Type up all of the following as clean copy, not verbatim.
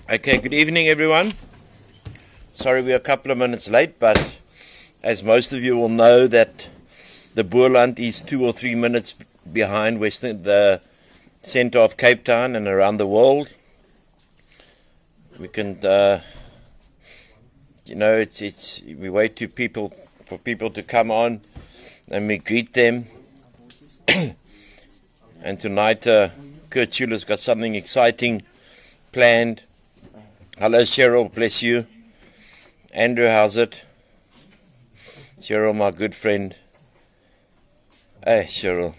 Okay, good evening everyone. Sorry we're a couple of minutes late, but as most of you will know that the Boerland is 2 or 3 minutes behind the center of Cape Town and around the world. We can, we wait for people to come on and we greet them. And tonight, Kurt Schuler's got something exciting planned. Hello Cheryl, bless you. Andrew, how's it? Cheryl, my good friend. Hey, Cheryl.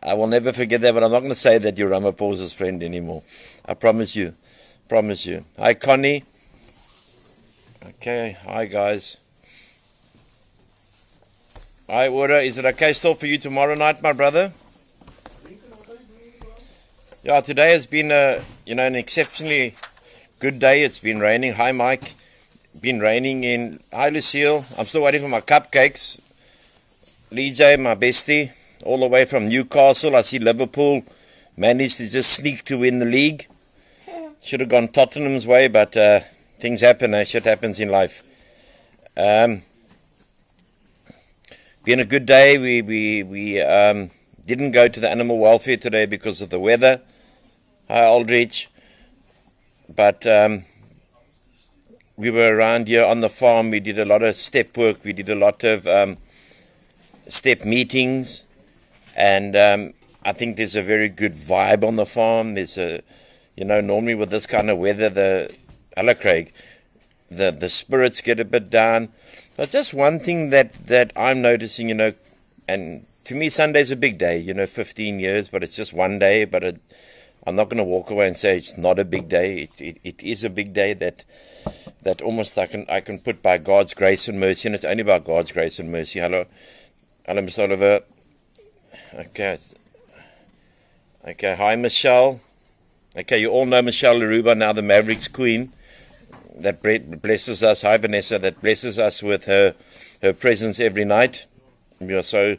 I will never forget that, but I'm not going to say that you're Ramaphosa's friend anymore. I promise you. Promise you. Hi, Connie. Okay, hi, guys. Hi, Ura. Is it okay still for you tomorrow night, my brother? Yeah, today has been an exceptionally good day. It's been raining. Hi, Mike. Been raining in. Hi, Lucille. I'm still waiting for my cupcakes. Lee my bestie, all the way from Newcastle. I see Liverpool managed to just sneak to win the league. Should have gone Tottenham's way, but things happen. Shit happens in life. Been a good day. We didn't go to the animal welfare today because of the weather. Hi, Aldrich. But we were around here on the farm. We did a lot of step work. We did a lot of step meetings, and I think there's a very good vibe on the farm. There's normally with this kind of weather, hello Craig, the spirits get a bit down. But just one thing that I'm noticing, and to me Sunday's a big day, 15 years, but it's just one day, but I'm not going to walk away and say it's not a big day. It is a big day that almost I can put by God's grace and mercy, and it's only by God's grace and mercy. Hello, Mr. Oliver. Okay. Hi, Michelle. Okay, you all know Michelle Leruba, now the Mavericks Queen, that blesses us. Hi, Vanessa, that blesses us with her presence every night. We are so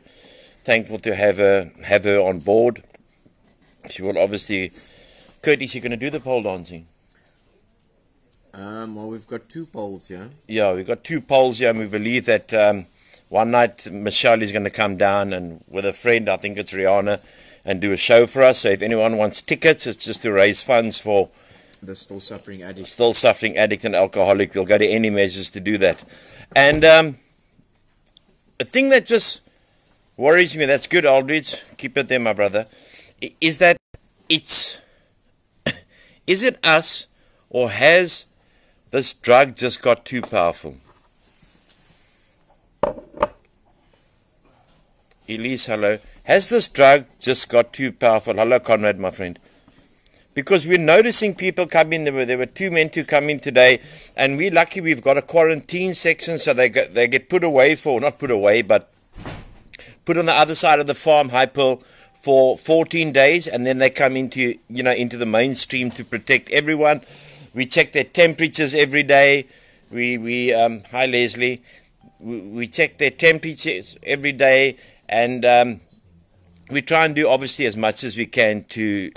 thankful to have her on board. She will obviously. Kurt, is she going to do the pole dancing? Well, we've got 2 poles here. Yeah, we've got 2 poles here, and we believe that one night Michelle is going to come down and with a friend, I think it's Rihanna, and do a show for us. So if anyone wants tickets, it's just to raise funds for the still suffering addict. Still suffering addict and alcoholic. We'll go to any measures to do that. And a thing that just worries me, that's good, Aldridge, keep it there, my brother, is that is it us, or has this drug just got too powerful? Elise, hello. Has this drug just got too powerful? Hello, Conrad, my friend. Because we're noticing people come in. There were 2 men to come in today, and we're lucky we've got a quarantine section, so they get put away not put away, but put on the other side of the farm, Hypel, for 14 days, and then they come into the mainstream to protect everyone. We check their temperatures every day. Hi Leslie. We check their temperatures every day, and we try and do obviously as much as we can to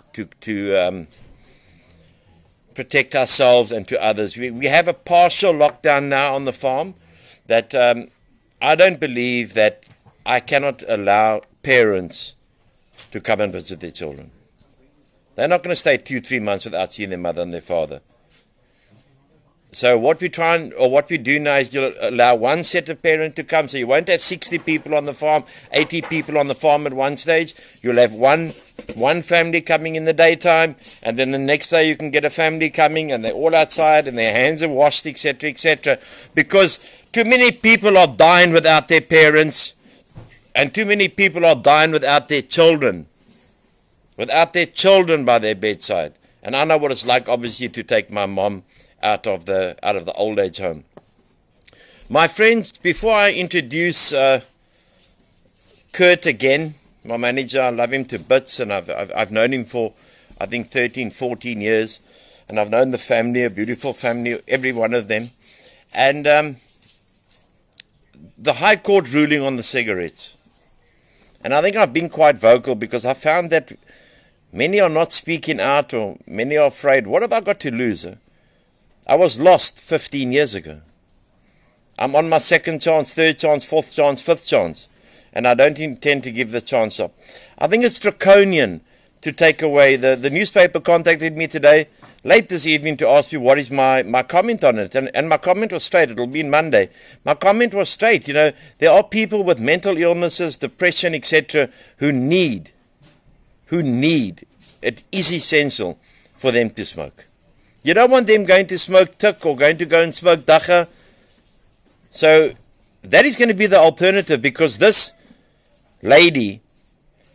protect ourselves and to others. We have a partial lockdown now on the farm that I don't believe that I cannot allow parents to come and visit their children. They're not going to stay 2-3 months without seeing their mother and their father. So what we do now is you'll allow one set of parents to come. So you won't have 60 people on the farm, 80 people on the farm at one stage. You'll have one family coming in the daytime, and then the next day you can get a family coming, and they're all outside and their hands are washed, etc., etc. Because too many people are dying without their parents, and too many people are dying without their children by their bedside. And I know what it's like, obviously, to take my mom out of the old age home. My friends, before I introduce Kurt again, my manager, I love him to bits, and I've known him for I think 13, 14 years, and I've known the family, a beautiful family, every one of them. And the High Court ruling on the cigarettes. And I think I've been quite vocal because I found that Many are not speaking out, or many are afraid. What have I got to lose? I was lost 15 years ago. I'm on my second chance, third chance, fourth chance, fifth chance. And I don't intend to give the chance up. I think it's draconian to take away. The newspaper contacted me today, late this evening, to ask me what is my comment on it. And my comment was straight. It'll be in Monday. My comment was straight. You know, there are people with mental illnesses, depression, etc., who need, it is essential for them to smoke. You don't want them going to smoke tik or going to go and smoke dacha. So that is going to be the alternative, because this lady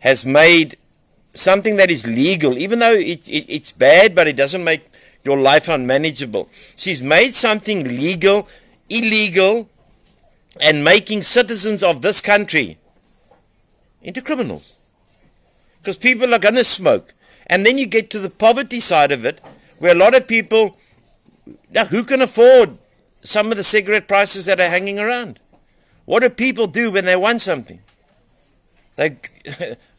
has made something that is legal, even though it's bad, but it doesn't make your life unmanageable. She's made something legal, illegal, and making citizens of this country into criminals. Because people are going to smoke. And then you get to the poverty side of it, where a lot of people, now who can afford some of the cigarette prices that are hanging around? What do people do when they want something? They,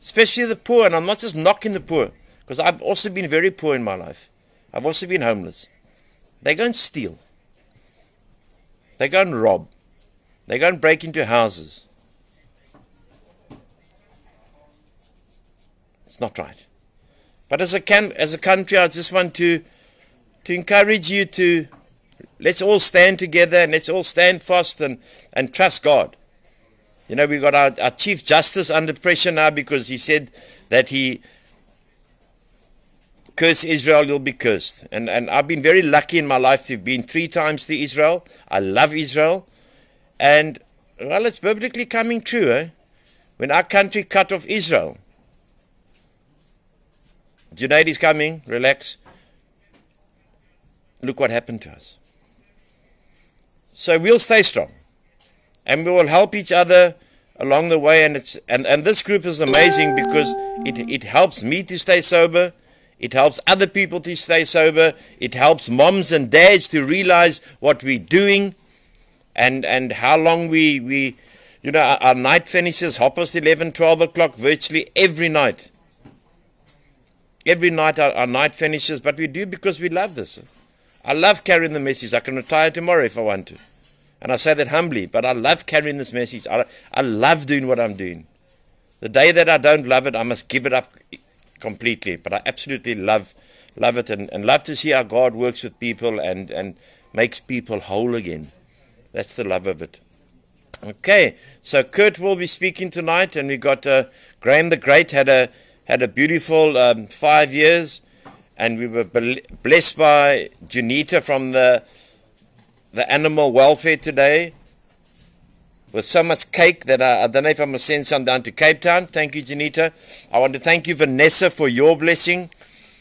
especially the poor, and I'm not just knocking the poor, because I've also been very poor in my life. I've also been homeless. They go and steal. They go and rob. They go and break into houses. It's not right. But as a country, I just want to encourage you to, let's all stand together and let's all stand fast and trust God. You know, we've got our Chief Justice under pressure now, because he said that he curse Israel, you'll be cursed. And I've been very lucky in my life to have been 3 times to Israel. I love Israel. And, well, it's biblically coming true, eh? When our country cut off Israel. Junaid is coming, relax. Look what happened to us. So we'll stay strong. And we will help each other along the way. And this group is amazing, because it helps me to stay sober. It helps other people to stay sober. It helps moms and dads to realize what we're doing and how long we you know, our night finishes 11:30, 12 o'clock, virtually every night. Every night our night finishes, but we do because we love this. I love carrying the message. I can retire tomorrow if I want to. And I say that humbly, but I love carrying this message. I love doing what I'm doing. The day that I don't love it, I must give it up completely. But I absolutely love it and love to see how God works with people and makes people whole again. That's the love of it. Okay, so Kurt will be speaking tonight, and we got Graham the Great had a beautiful 5 years, and we were blessed by Junita from the animal welfare today with so much cake that I don't know if I'm going to send some down to Cape Town. Thank you, Junita. I want to thank you, Vanessa, for your blessing.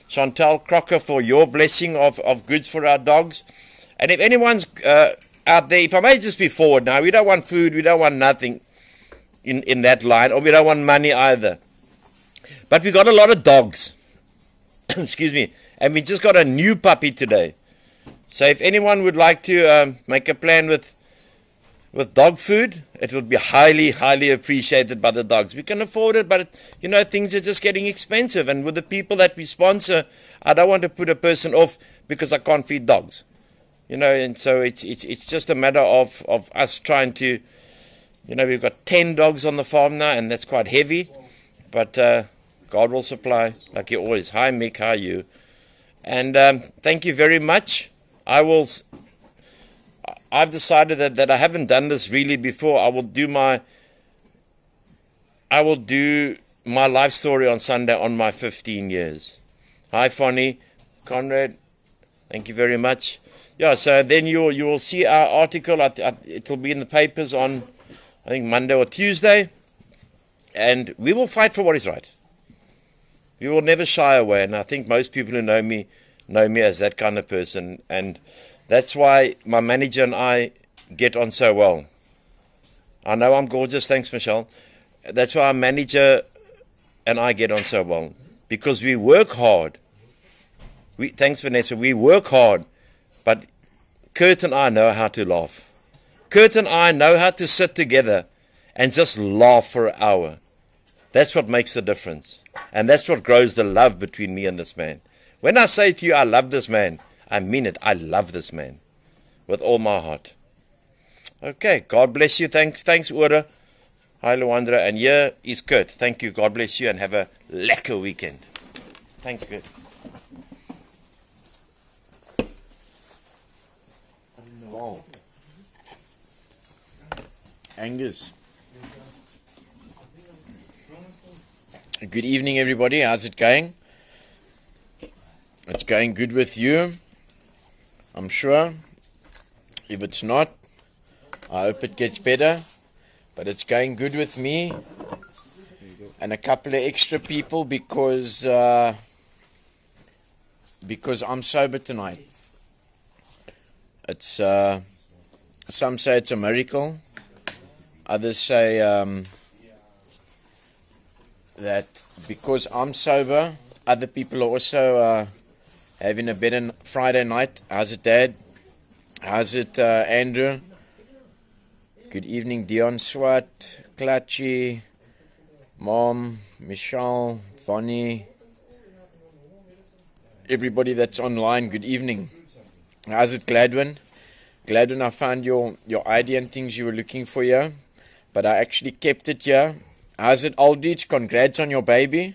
Chantal Crocker for your blessing of goods for our dogs. And if anyone's out there, if I may just be forward now, we don't want food, we don't want nothing in that line, or we don't want money either. But we got a lot of dogs. Excuse me. And we just got a new puppy today. So if anyone would like to make a plan with dog food, it would be highly, highly appreciated by the dogs. We can afford it, but, you know, things are just getting expensive. And with the people that we sponsor, I don't want to put a person off because I can't feed dogs. You know, and so it's just a matter of us trying to, you know, we've got 10 dogs on the farm now, and that's quite heavy. But God will supply, like He always. Hi, Mick, how are you? And thank you very much. I've decided that I haven't done this really before. I will do my life story on Sunday on my 15 years. Hi, Fonny, Conrad, thank you very much. Yeah, so then you will see our article. It will be in the papers on, I think, Monday or Tuesday. And we will fight for what is right. We will never shy away. And I think most people who know me as that kind of person. And that's why my manager and I get on so well. I know I'm gorgeous. Thanks, Michelle. That's why our manager and I get on so well. Because we work hard. Thanks, Vanessa. We work hard. But Kurt and I know how to laugh. Kurt and I know how to sit together and just laugh for an hour. That's what makes the difference. And that's what grows the love between me and this man. When I say to you, I love this man, I mean it. I love this man with all my heart. Okay, God bless you. Thanks, Ora. Hi, Luandra. And here is Kurt. Thank you. God bless you and have a lekker weekend. Thanks, Kurt. Wow. Angus. Good evening, everybody. How's it going? It's going good with you, I'm sure. If it's not, I hope it gets better. But it's going good with me and a couple of extra people because I'm sober tonight. It's some say it's a miracle. Others say that because I'm sober, other people are also having a better Friday night. How's it, Dad? How's it, Andrew? Good evening, Dion Swat, Clutchy, Mom, Michelle, Vonnie, everybody that's online, good evening. How's it, Gladwin? Gladwin, I found your ID and things you were looking for here, but I actually kept it here. How's it, Aldrich? Congrats on your baby.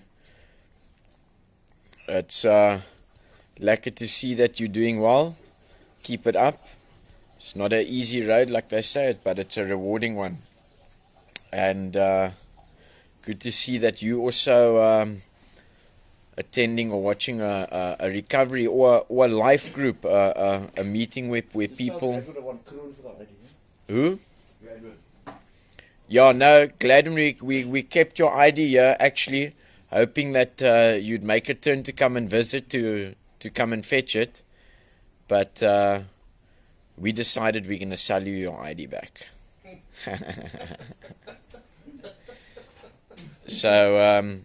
It's lucky to see that you're doing well. Keep it up. It's not an easy road like they say, but it's a rewarding one. And good to see that you also attending or watching a recovery or a life group, a meeting where people... Who? Yeah, no, Gladden, we kept your ID here, actually, hoping that you'd make a turn to come and visit, to come and fetch it. But we decided we're going to sell you your ID back. So,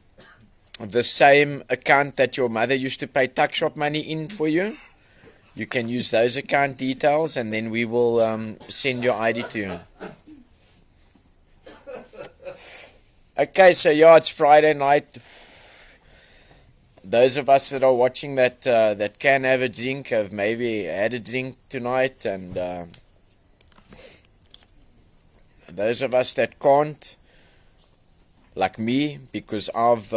the same account that your mother used to pay tuck shop money in for you, you can use those account details and then we will send your ID to you. Okay, so yeah, it's Friday night. Those of us that are watching that can have a drink have maybe had a drink tonight, and those of us that can't, like me, because I've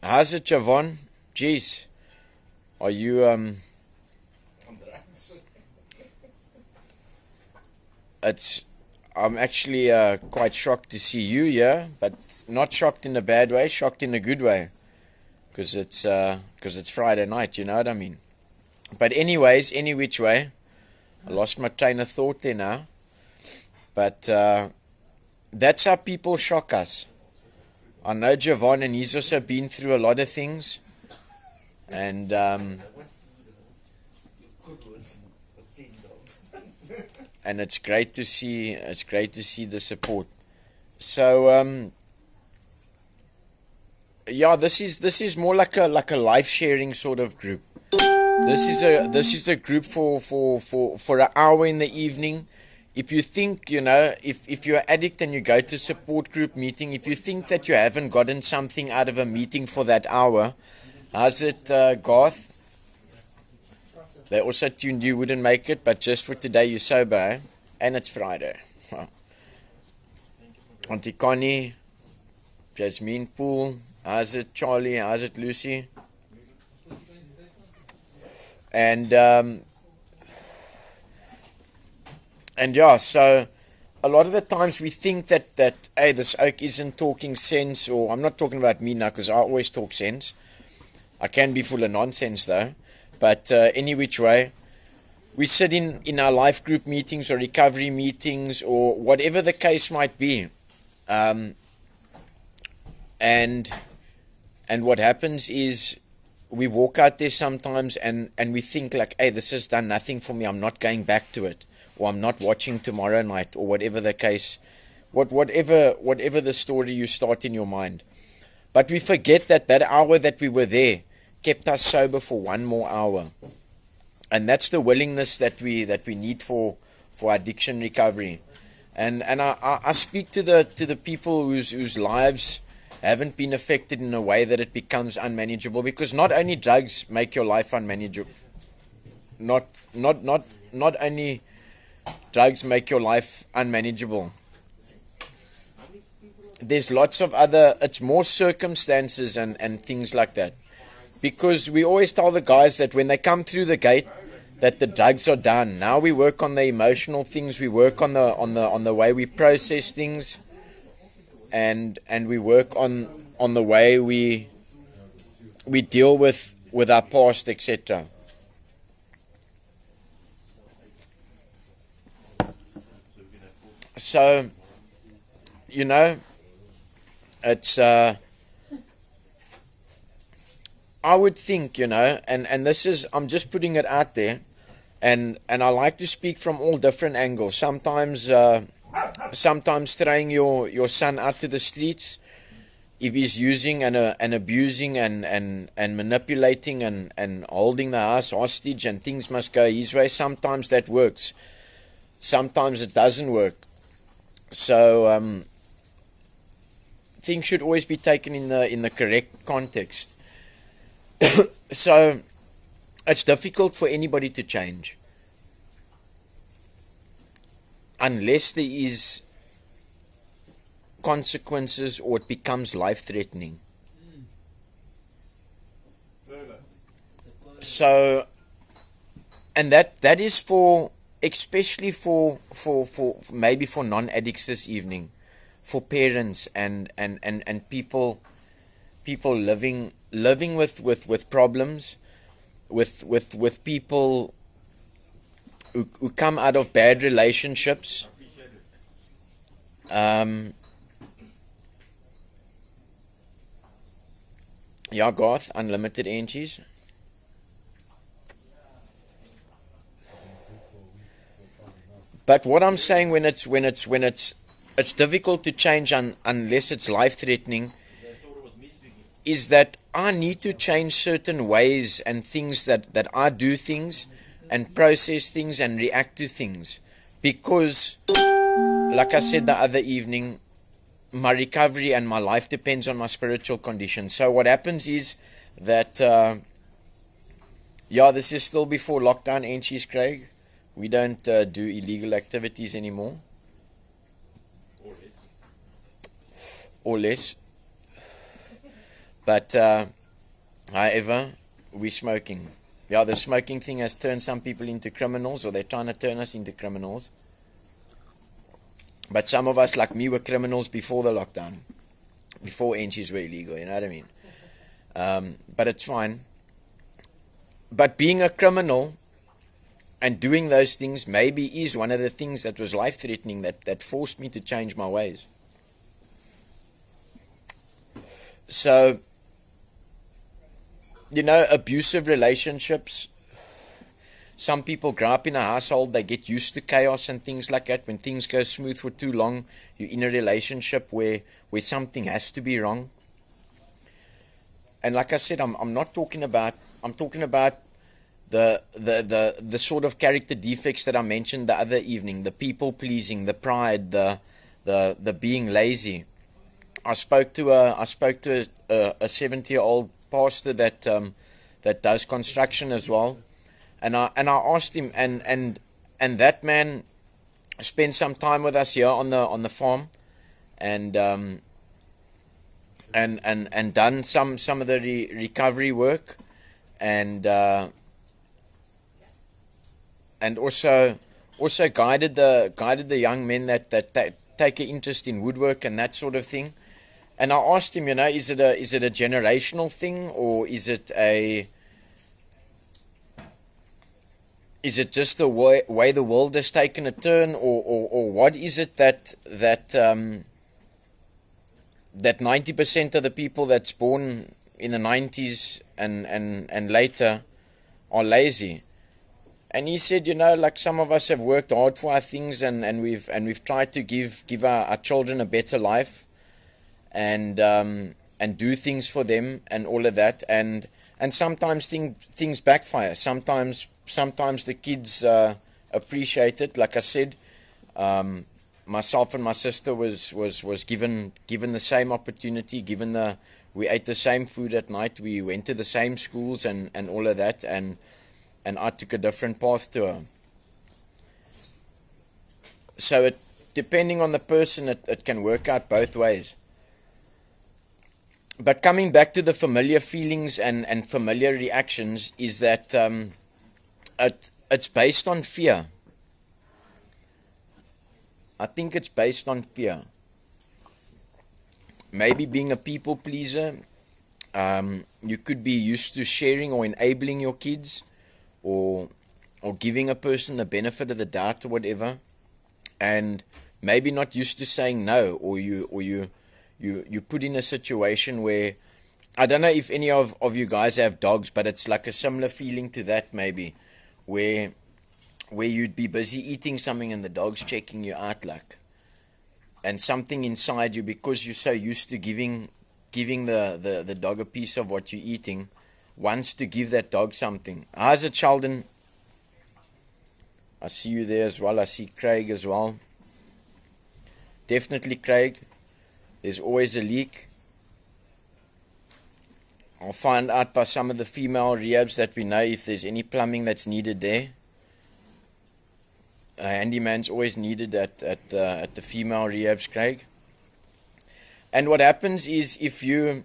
how's it, Javon? Jeez, are you I'm actually quite shocked to see you here, but not shocked in a bad way, shocked in a good way, because it's Friday night, you know what I mean. But anyways, any which way, I lost my train of thought there now. But that's how people shock us. I know Javon, and he's also been through a lot of things, and it's great to see. It's great to see the support. So yeah, this is more like a life sharing sort of group. This is a group for an hour in the evening. If you think, you know, if you're an addict and you go to support group meeting, if you think that you haven't gotten something out of a meeting for that hour, how's it, Garth? They also tuned you wouldn't make it, but just for today you're sober, eh? And it's Friday. Auntie Connie, Jasmine Poole, how's it, Charlie? How's it, Lucy? And yeah, so a lot of the times we think that hey, this oak isn't talking sense, or I'm not talking about me now because I always talk sense. I can be full of nonsense though. But any which way, we sit in our life group meetings or recovery meetings or whatever the case might be. And what happens is we walk out there sometimes and we think like, hey, this has done nothing for me. I'm not going back to it. Or I'm not watching tomorrow night, or whatever the case, whatever the story you start in your mind. But we forget that hour that we were there kept us sober for one more hour, and that's the willingness that we need for addiction recovery. And I speak to the people whose lives haven't been affected in a way that it becomes unmanageable, because not only drugs make your life unmanageable, not only drugs make your life unmanageable, there's lots of other, it's more circumstances and things like that. Because we always tell the guys that when they come through the gate, that the drugs are done. Now we work on the emotional things, we work on the way we process things, and we work on the way we deal with our past, etc. So, you know, it's I would think, you know, and this is, I'm just putting it out there, and I like to speak from all different angles. Sometimes throwing your son out to the streets, if he's using and abusing and manipulating and holding the house hostage and things must go his way, sometimes that works. Sometimes it doesn't work. So things should always be taken in the correct context. So it's difficult for anybody to change unless there is consequences or it becomes life-threatening. So, and that is for, especially for maybe for non-addicts this evening, for parents and people living with problems, with people who come out of bad relationships. Yeah, Garth, unlimited entries. But what I'm saying, when it's difficult to change unless it's life-threatening, is that I need to change certain ways and things that I do things and process things and react to things, because, like I said the other evening, my recovery and my life depends on my spiritual condition. So what happens is that, yeah, this is still before lockdown entries, Craig. We don't do illegal activities anymore. Or less. But, however, we're smoking. Yeah, the smoking thing has turned some people into criminals, or they're trying to turn us into criminals. But some of us, like me, were criminals before the lockdown, before entries were illegal, you know what I mean? But it's fine. But being a criminal and doing those things maybe is one of the things that was life-threatening, that forced me to change my ways. So, you know, abusive relationships, some people grow up in a household, they get used to chaos and things like that. When things go smooth for too long, you're in a relationship where something has to be wrong. And like I said, I'm not talking about, I'm talking about the sort of character defects that I mentioned the other evening, the people pleasing, the pride, the being lazy. I spoke to a 70-year-old pastor that does construction as well, and I asked him, and that man spent some time with us here on the farm, and done some of the recovery work, and also guided the young men that take an interest in woodwork and that sort of thing. And I asked him, you know, is it a generational thing, or is it just the way the world has taken a turn, or what is it that 90% of the people that's born in the 90s and later are lazy? And he said, you know, like, some of us have worked hard for our things, and we've tried to give our children a better life, and do things for them and all of that, and sometimes things backfire. Sometimes the kids appreciate it. Like I said, myself and my sister was given the same opportunity, we ate the same food at night, we went to the same schools and all of that, and I took a different path to her. So depending on the person, it can work out both ways. But coming back to the familiar feelings and familiar reactions, is that it's based on fear. I think it's based on fear. Maybe being a people pleaser, you could be used to sharing or enabling your kids, or giving a person the benefit of the doubt or whatever, and maybe not used to saying no, or you put in a situation where, I don't know if any of you guys have dogs, but it's like a similar feeling to that, maybe, where you'd be busy eating something and the dog's checking you out, like, and something inside you, because you're so used to giving the dog a piece of what you're eating, wants to give that dog something. How's it, Sheldon? I see you there as well. I see Craig as well. Definitely Craig. There's always a leak. I'll find out by some of the female rehabs that we know if there's any plumbing that's needed there. A handyman's always needed at the female rehabs, Craig. And what happens is, if you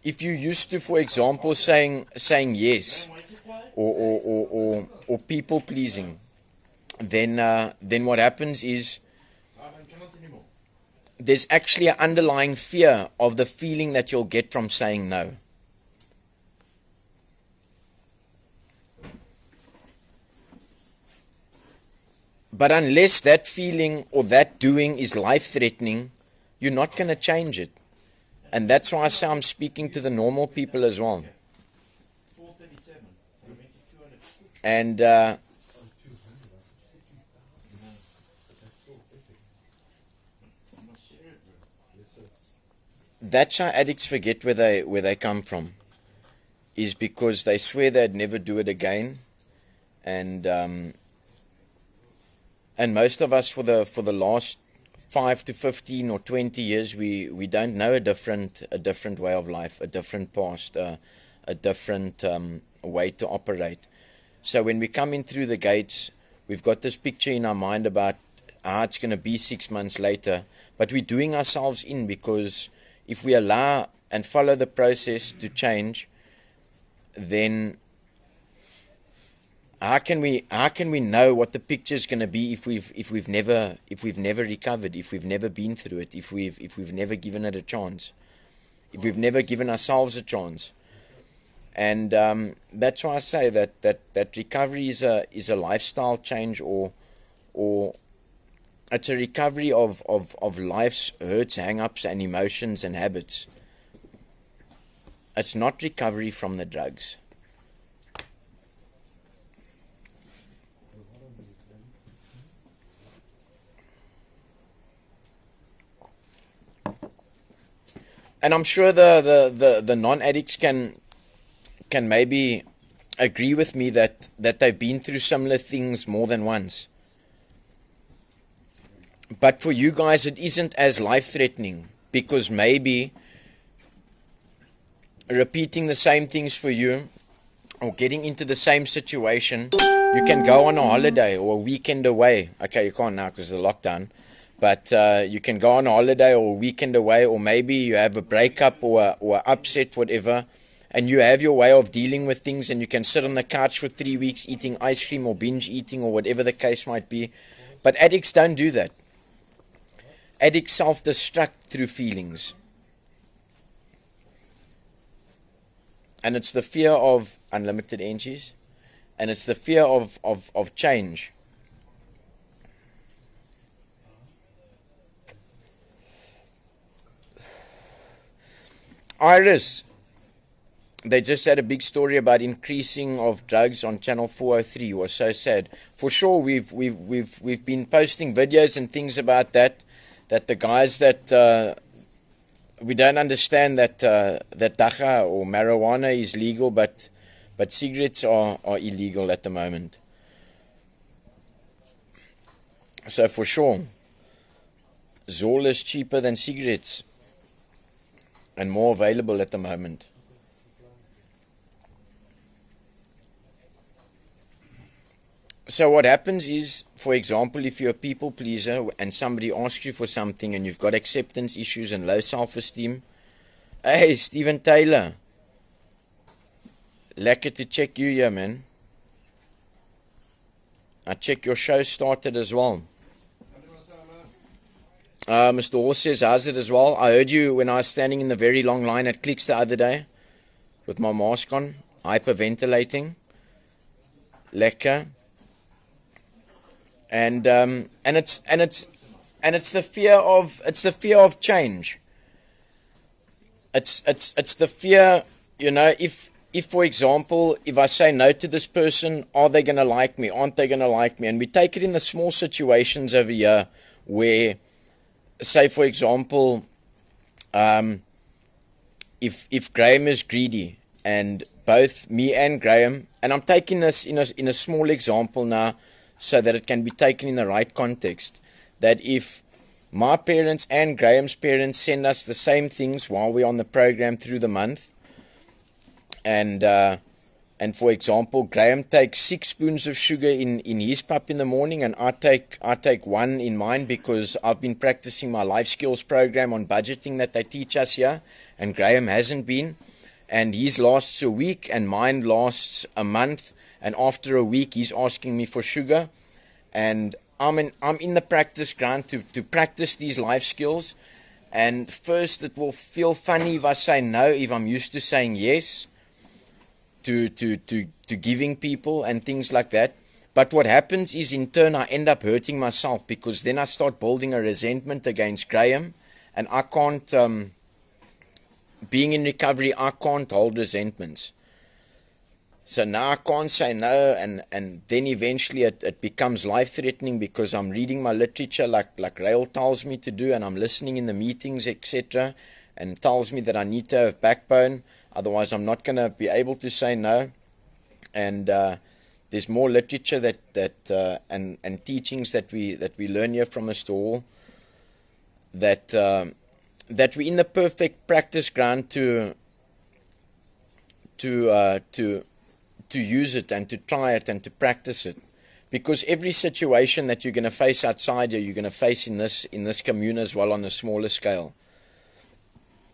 used to, for example, saying yes, or people pleasing, then what happens is, there's actually an underlying fear of the feeling that you'll get from saying no. But unless that feeling or that doing is life-threatening, you're not going to change it. And that's why I say I'm speaking to the normal people as well. And that's how addicts forget where they come from, is because they swear they'd never do it again, and most of us for the last 5 to 15 or 20 years, we don't know a different way of life, a different past, a different way to operate. So when we come in through the gates, we've got this picture in our mind about how it's going to be 6 months later, but we're doing ourselves in, because if we allow and follow the process to change, then how can we know what the picture is going to be if we've never recovered, if we've never been through it, if we've never given it a chance, if we've never given ourselves a chance? And that's why I say that recovery is a lifestyle change, or it's a recovery of life's hurts, hang-ups, and emotions and habits. It's not recovery from the drugs. And I'm sure the non-addicts can maybe agree with me that they've been through similar things more than once. But for you guys, it isn't as life-threatening, because maybe repeating the same things for you, or getting into the same situation, you can go on a holiday or a weekend away. Okay, you can't now because of the lockdown. But you can go on a holiday or a weekend away, or maybe you have a breakup or upset, whatever, and you have your way of dealing with things, and you can sit on the couch for 3 weeks eating ice cream or binge eating or whatever the case might be. But addicts don't do that. Addicts self-destruct through feelings. And it's the fear of unlimited energies, and it's the fear of change. Iris, they just had a big story about increasing of drugs on channel 403. It was so sad. For sure, we've been posting videos and things about that the guys that we don't understand that dacha or marijuana is legal, but cigarettes are illegal at the moment. So for sure, Zoll is cheaper than cigarettes and more available at the moment. So what happens is, for example, if you're a people pleaser and somebody asks you for something and you've got acceptance issues and low self-esteem, hey, Steven Taylor, lekker to check you here, man. I check your show started as well. Mr. Horse says, how's it as well? I heard you when I was standing in the very long line at Clicks the other day with my mask on, hyperventilating. Lekker. And it's the fear of change. It's the fear, you know, if for example, if I say no to this person, are they gonna like me? Aren't they gonna like me? And we take it in the small situations over here where, say for example, if Graham is greedy, and both me and Graham, and I'm taking this in a small example now, so that it can be taken in the right context, that if my parents and Graham's parents send us the same things while we're on the program through the month, and for example, Graham takes 6 spoons of sugar in his pup in the morning, and I take 1 in mine because I've been practicing my life skills program on budgeting that they teach us here, and Graham hasn't been, and his lasts a week and mine lasts a month, and after a week he's asking me for sugar, and I'm in the practice ground to practice these life skills. And first it will feel funny if I say no, if I'm used to saying yes to giving people and things like that. But what happens is, in turn, I end up hurting myself, because then I start building a resentment against Graham, and I can't, being in recovery, I can't hold resentments. So now I can't say no, and then eventually it becomes life-threatening, because I'm reading my literature like RAEL tells me to do, and I'm listening in the meetings, etc., and tells me that I need to have backbone, otherwise I'm not going to be able to say no. And there's more literature and teachings that we learn here from Mr. Hall, that we're in the perfect practice ground to use it and to try it and to practice it, because every situation that you're going to face outside you're going to face in this commune as well, on a smaller scale,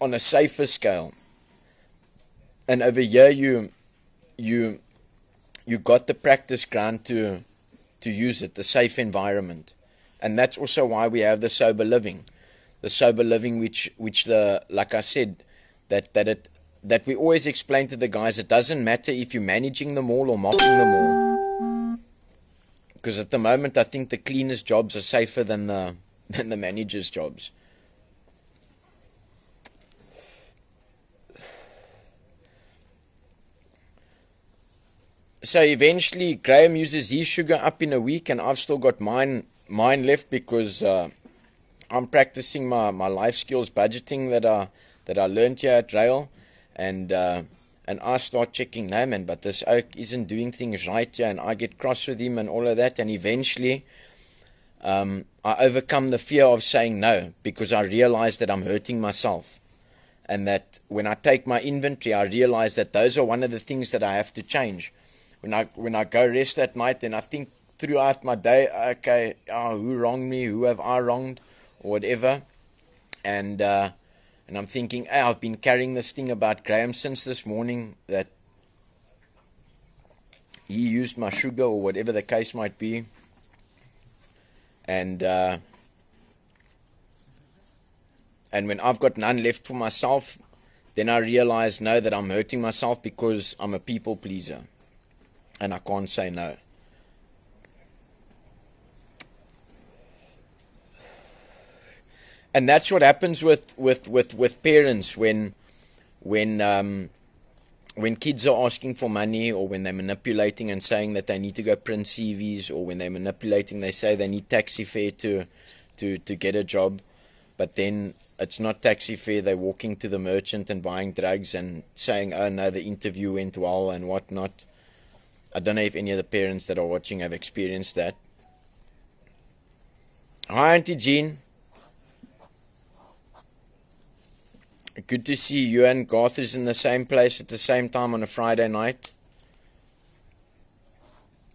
on a safer scale. And over here you got the practice ground to use it, the safe environment. And that's also why we have the sober living, which the, like I said, that we always explain to the guys, it doesn't matter if you're managing them all or mopping them all. Because at the moment, I think the cleaners' jobs are safer than the managers' jobs. So eventually, Graham uses his sugar up in a week, and I've still got mine left, because I'm practicing my life skills budgeting that I learned here at RAEL. And I start checking, no man, but this oak isn't doing things right here, and I get cross with him and all of that, and eventually I overcome the fear of saying no, because I realize that I'm hurting myself, and that when I take my inventory, I realize that those are one of the things that I have to change. When I go rest at night, then I think throughout my day, okay, who wronged me, who have I wronged, or whatever, and I'm thinking, hey, I've been carrying this thing about Graham since this morning, that he used my sugar, or whatever the case might be. And when I've got none left for myself, then I realize, no, that I'm hurting myself because I'm a people pleaser. And I can't say no. And that's what happens with parents when kids are asking for money, or when they're manipulating and saying that they need to go print CVs, or when they're manipulating, they say they need taxi fare to get a job, but then it's not taxi fare, they're walking to the merchant and buying drugs and saying, oh no, the interview went well and whatnot. I don't know if any of the parents that are watching have experienced that. Hi, Auntie Jean. Good to see you and Garth is in the same place at the same time on a Friday night.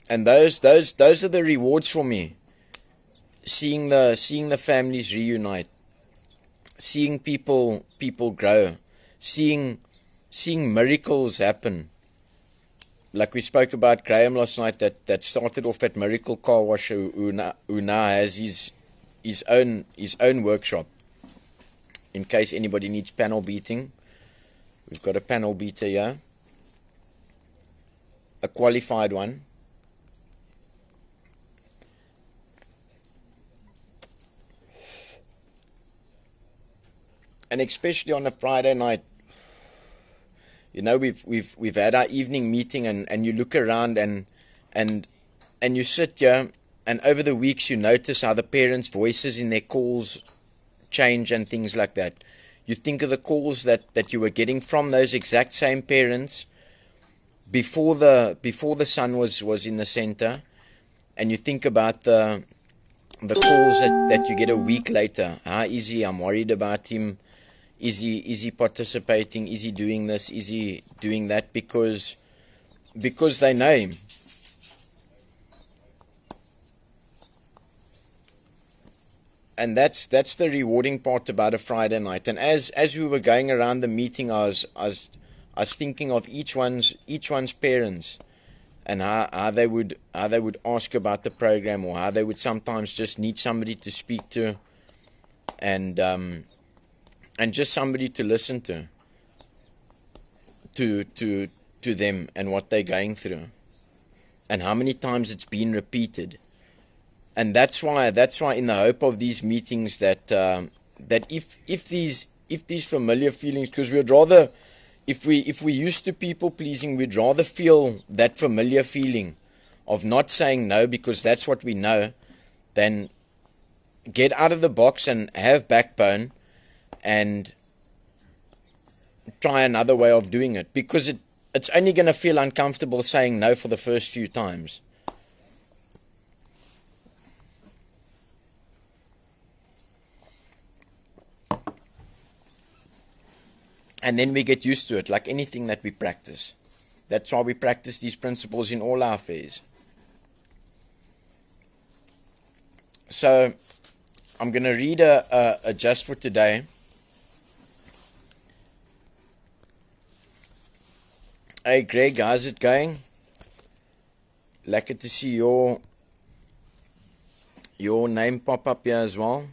And those are the rewards for me. Seeing the families reunite, seeing people grow, seeing miracles happen. Like we spoke about Graham last night, that started off at Miracle Car Wash, who now has his own workshop. In case anybody needs panel beating, we've got a panel beater here, a qualified one. And especially on a Friday night, you know, we've had our evening meeting, and you look around and you sit here, and over the weeks you notice how the parents' voices in their calls change and things like that. You think of the calls that you were getting from those exact same parents before the son was in the center, and you think about the calls that you get a week later. Is he? I'm worried about him. Is he participating? Is he doing this? Is he doing that? Because they know him. And that's the rewarding part about a Friday night. And as we were going around the meeting, I was thinking of each one's parents, and how they would ask about the program, or how they would sometimes just need somebody to speak to, and just somebody to listen to them and what they're going through, and how many times it's been repeated. And that's why in the hope of these meetings that if these familiar feelings, because we'd rather, if we used to people pleasing, we'd rather feel that familiar feeling of not saying no because that's what we know, than get out of the box and have backbone and try another way of doing it, because it's only going to feel uncomfortable saying no for the first few times. And then we get used to it, like anything that we practice. That's why we practice these principles in all our affairs. So I'm going to read a just for today. Hey Greg, how's it going? Lekker to see your name pop up here as well.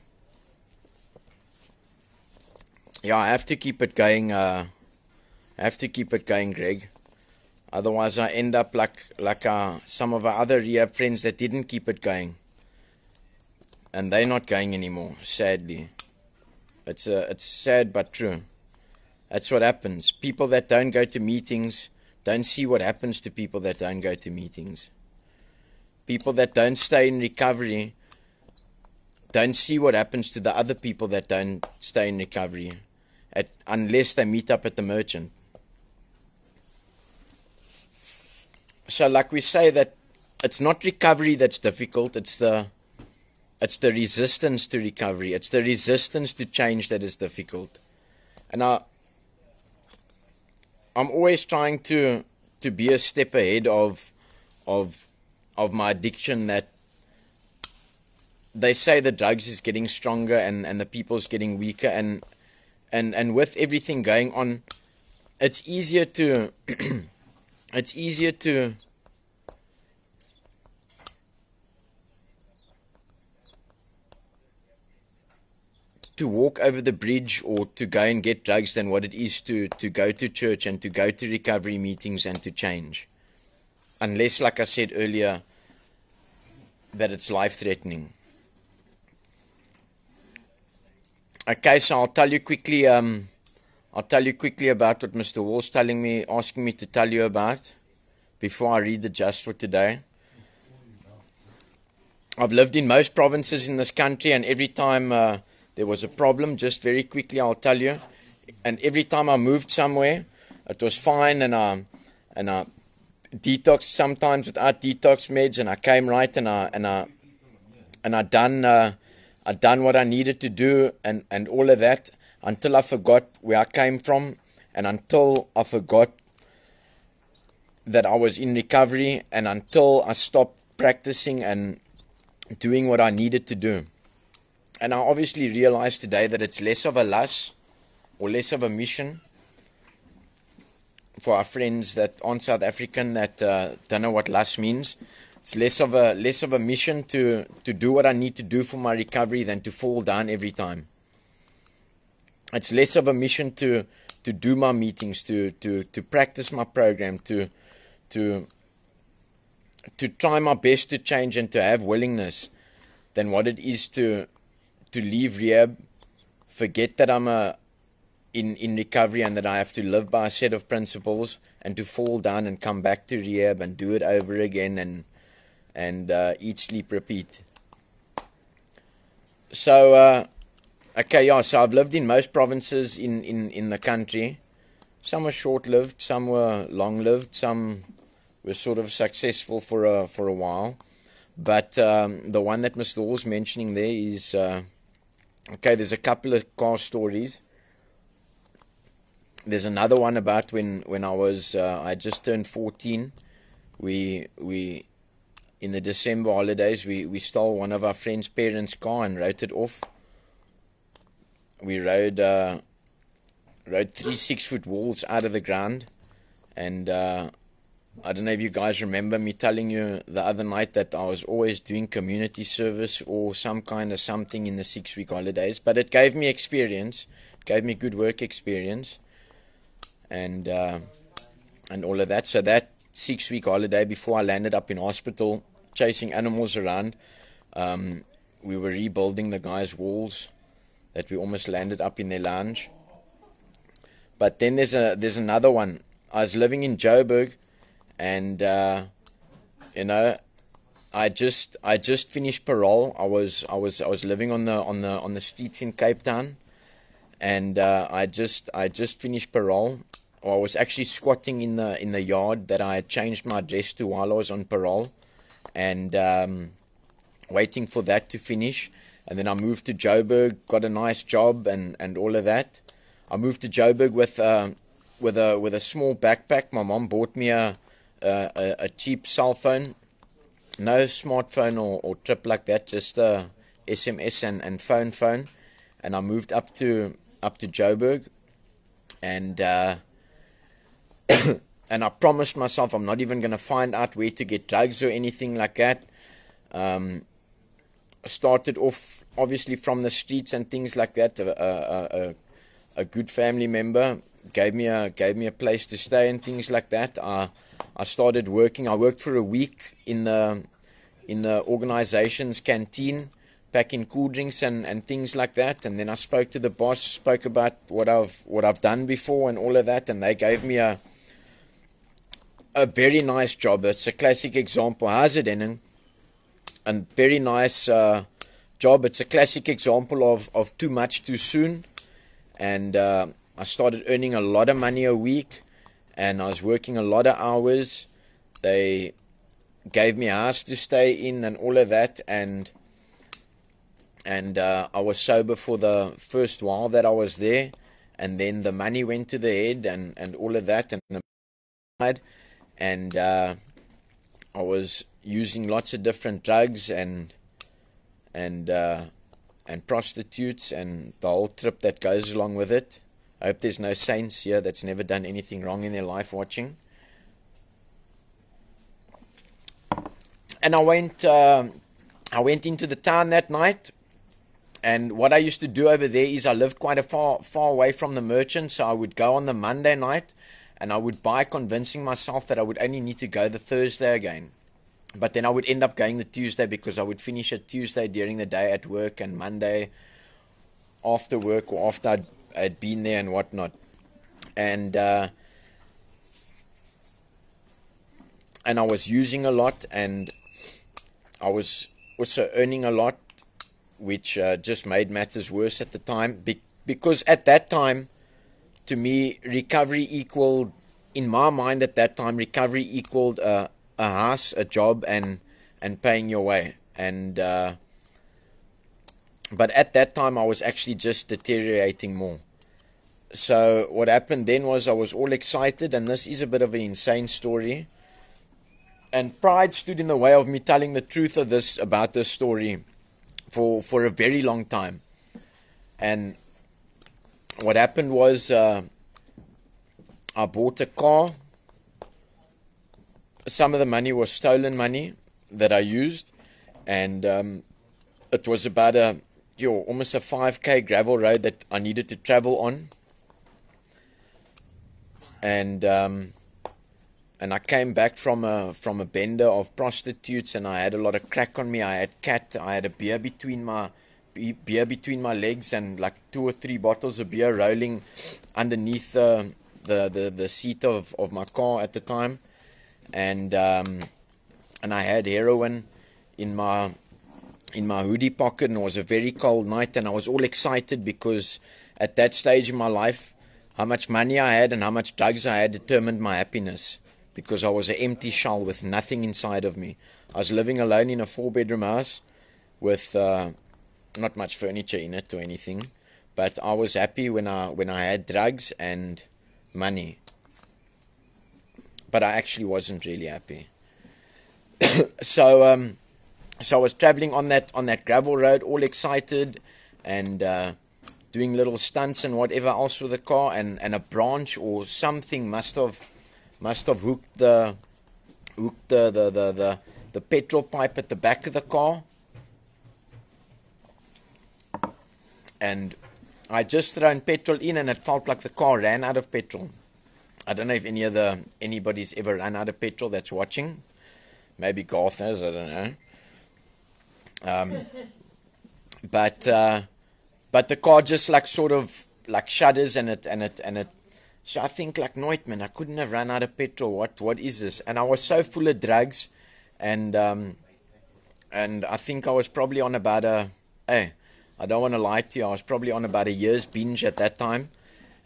Yeah, I have to keep it going. Greg. Otherwise, I end up like some of our other rehab friends that didn't keep it going, and they're not going anymore. Sadly, it's sad but true. That's what happens. People that don't go to meetings don't see what happens to people that don't go to meetings. People that don't stay in recovery don't see what happens to the other people that don't stay in recovery, unless they meet up at the merchant. So like we say, that it's not recovery that's difficult, it's the resistance to recovery, it's the resistance to change that is difficult. And I'm always trying to be a step ahead of my addiction. That they say the drugs is getting stronger and the people's getting weaker, and with everything going on, it's easier to it's easier to walk over the bridge or to go and get drugs than what it is to go to church and to go to recovery meetings and to change. Unless, like I said earlier, that it's life-threatening. Okay, so I'll tell you quickly about what Mr. Wall's asking me to tell you about before I read the just for today. I've lived in most provinces in this country, and every time there was a problem, just very quickly I'll tell you, and every time I moved somewhere, it was fine, and I detoxed sometimes without detox meds, and I came right, and I done what I needed to do, and all of that. until I forgot where I came from, and until I forgot that I was in recovery, and until I stopped practicing and doing what I needed to do. And I obviously realized today that it's less of a lust or less of a mission. For our friends that aren't South African that don't know what lust means, it's less of a mission to do what I need to do for my recovery than to fall down every time. It's less of a mission to do my meetings, to practice my program, to try my best to change and to have willingness, than what it is to leave rehab, forget that I'm in recovery and that I have to live by a set of principles, and to fall down and come back to rehab and do it over again and eat, sleep, repeat. So okay, yeah, so I've lived in most provinces in the country. Some were short-lived, some were long-lived, some were sort of successful for a while. But the one that Mr. Hall's mentioning there is, okay, there's a couple of car stories. There's another one about when I just turned 14. We in the December holidays, we stole one of our friend's parents' car and wrote it off. We rode 3 6-foot walls out of the ground, and I don't know if you guys remember me telling you the other night that I was always doing community service or some kind of something in the 6-week holidays, but it gave me experience, it gave me good work experience, and all of that. So that 6-week holiday, before I landed up in hospital chasing animals around, we were rebuilding the guys' walls that we almost landed up in their lounge. But then there's another one. I was living in Joburg, and you know, I just finished parole. I was living on the streets in Cape Town, and I just finished parole. Or I was actually squatting in the yard that I had changed my address to while I was on parole, and waiting for that to finish. And then I moved to Joburg, got a nice job, and all of that. I moved to Joburg with a small backpack. My mom bought me a cheap cell phone, no smartphone or trip like that, just a SMS and phone. And I moved up to Joburg, and and I promised myself I'm not even gonna find out where to get drugs or anything like that. Started off obviously from the streets and things like that. A good family member gave me a place to stay and things like that. I started working. I worked for a week in the organization's canteen, packing cool drinks and things like that. And then I spoke to the boss, spoke about what I've done before and all of that, and they gave me a very nice job. It's a classic example. How's it, Henning? A very nice job. It's a classic example of too much too soon. And I started earning a lot of money a week, and I was working a lot of hours. They gave me a house to stay in and all of that, and I was sober for the first while that I was there, and then the money went to the head and all of that, and I was using lots of different drugs and prostitutes and the whole trip that goes along with it. I hope there's no saints here that's never done anything wrong in their life watching. And I went into the town that night, and what I used to do over there is I lived quite a far away from the merchant, so I would go on the Monday night and I would buy, convincing myself that I would only need to go the Thursday again. But then I would end up going the Tuesday, because I would finish it Tuesday during the day at work, and Monday after work or after I'd been there and whatnot. And I was using a lot, and I was also earning a lot, which just made matters worse at the time. Because at that time, to me, recovery equaled, in my mind at that time, recovery equaled a house, a job, and paying your way. And but at that time I was actually just deteriorating more. So what happened then was I was all excited, and this is a bit of an insane story. And pride stood in the way of me telling the truth of this about this story for a very long time. And what happened was I bought a car. Some of the money was stolen money that I used, and it was about almost a 5k gravel road that I needed to travel on. And I came back from a bender of prostitutes, and I had a lot of crack on me. I had a beer between my legs, and like 2 or 3 bottles of beer rolling underneath the seat of my car at the time. And I had heroin in my hoodie pocket, and it was a very cold night, and I was all excited because at that stage in my life, how much money I had and how much drugs I had determined my happiness, because I was an empty shell with nothing inside of me. I was living alone in a 4-bedroom house with not much furniture in it or anything, but I was happy when I had drugs and money. But I actually wasn't really happy. So I was traveling on that gravel road, all excited, and doing little stunts and whatever else with the car, and a branch or something must have hooked the petrol pipe at the back of the car. And I just thrown petrol in, and it felt like the car ran out of petrol. I don't know if anybody's ever run out of petrol that's watching. Maybe Garth has, I don't know. But the car just like sort of like shudders, and it. So I think like, nooit man, I couldn't have run out of petrol. What is this? And I was so full of drugs, and I think I was probably on about I don't want to lie to you, I was probably on about a year's binge at that time,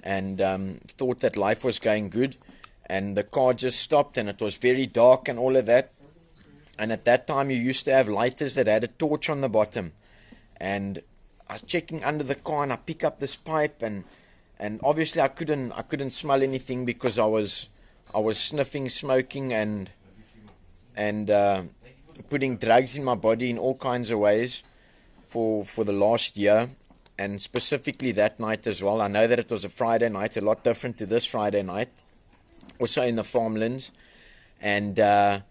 and thought that life was going good, and the car just stopped, and it was very dark and all of that. And at that time you used to have lighters that had a torch on the bottom, and I was checking under the car, and I pick up this pipe, and obviously I couldn't smell anything because I was sniffing, smoking, and putting drugs in my body in all kinds of ways for the last year, and specifically that night as well. I know that it was a Friday night, a lot different to this Friday night, also in the farmlands, and I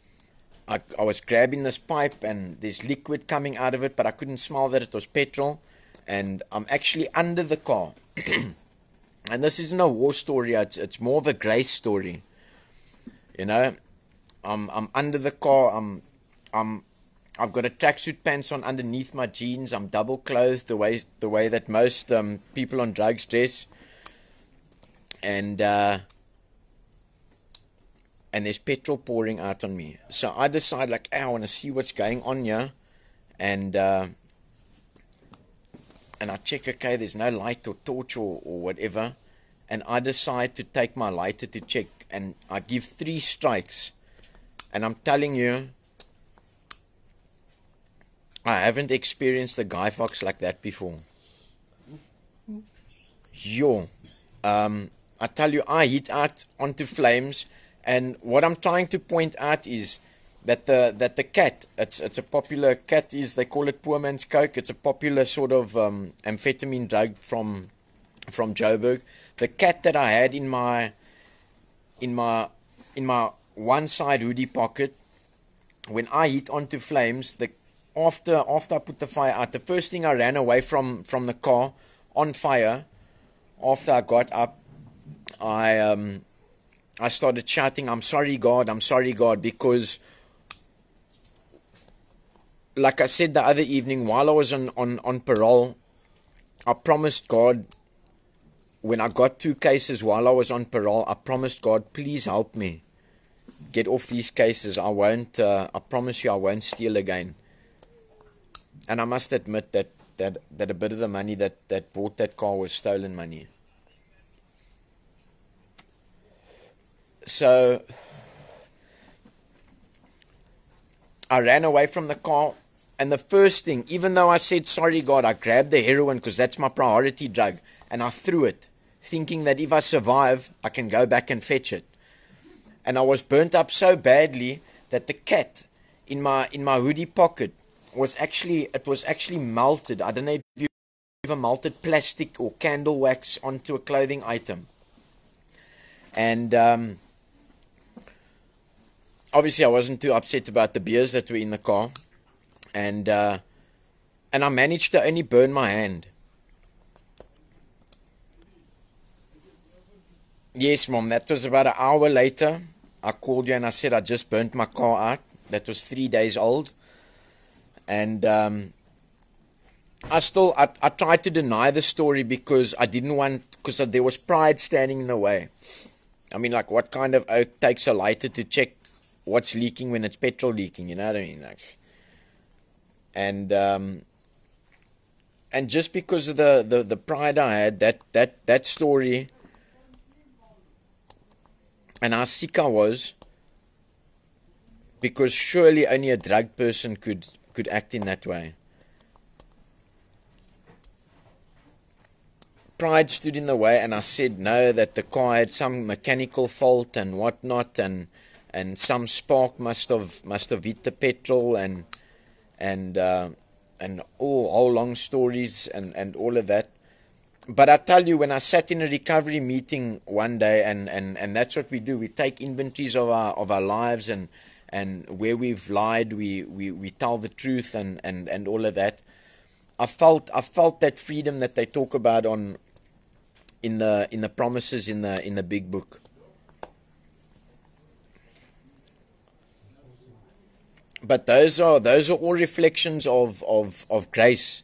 was grabbing this pipe, and there's liquid coming out of it, but I couldn't smell that it was petrol, and I'm actually under the car. And this isn't a war story, it's more of a grace story. You know, I'm under the car, I've got a tracksuit pants on underneath my jeans, I'm double clothed the way that most people on drugs dress, and there's petrol pouring out on me. So I decide like, I want to see what's going on here, and I check, okay, there's no light or torch or whatever, and I decide to take my lighter to check, and I give 3 strikes, and I'm telling you, I haven't experienced the Guy Fox like that before. Yo, I tell you, I hit out onto flames, and what I'm trying to point out is that the cat, it's a popular cat, they call it poor man's coke. It's a popular sort of amphetamine drug from Joburg. The cat that I had in my one side hoodie pocket, when I hit onto flames, after I put the fire out, the first thing I ran away from the car on fire. After I got up, I started shouting, I'm sorry God, because like I said the other evening, while I was on parole, I promised God, when I got 2 cases while I was on parole, I promised God, please help me get off these cases. I promise you I won't steal again. And I must admit that a bit of the money that bought that car was stolen money. So I ran away from the car, and the first thing, even though I said sorry God, I grabbed the heroin because that's my priority drug, and I threw it thinking that if I survive, I can go back and fetch it. And I was burnt up so badly that the cat in my hoodie pocket was actually melted. I don't know if you ever melted plastic or candle wax onto a clothing item. And obviously I wasn't too upset about the beers that were in the car. And I managed to only burn my hand. Yes, Mom, that was about an hour later. I called you and I said I just burnt my car out. That was 3 days old. And I tried to deny the story because I didn't want, because there was pride standing in the way. I mean, like, what kind of oak takes a lighter to check what's leaking when it's petrol leaking, you know what I mean? Like, and just because of the pride I had, that story, and how sick I was, because surely only a drug person could act in that way. Pride stood in the way, and I said no, that the car had some mechanical fault and whatnot, and some spark must have hit the petrol, and all long stories and all of that. But I tell you, when I sat in a recovery meeting one day, and that's what we do, we take inventories of our lives, and where we've lied, we tell the truth, and all of that. I felt that freedom that they talk about in the promises in the big book. But those are all reflections of grace.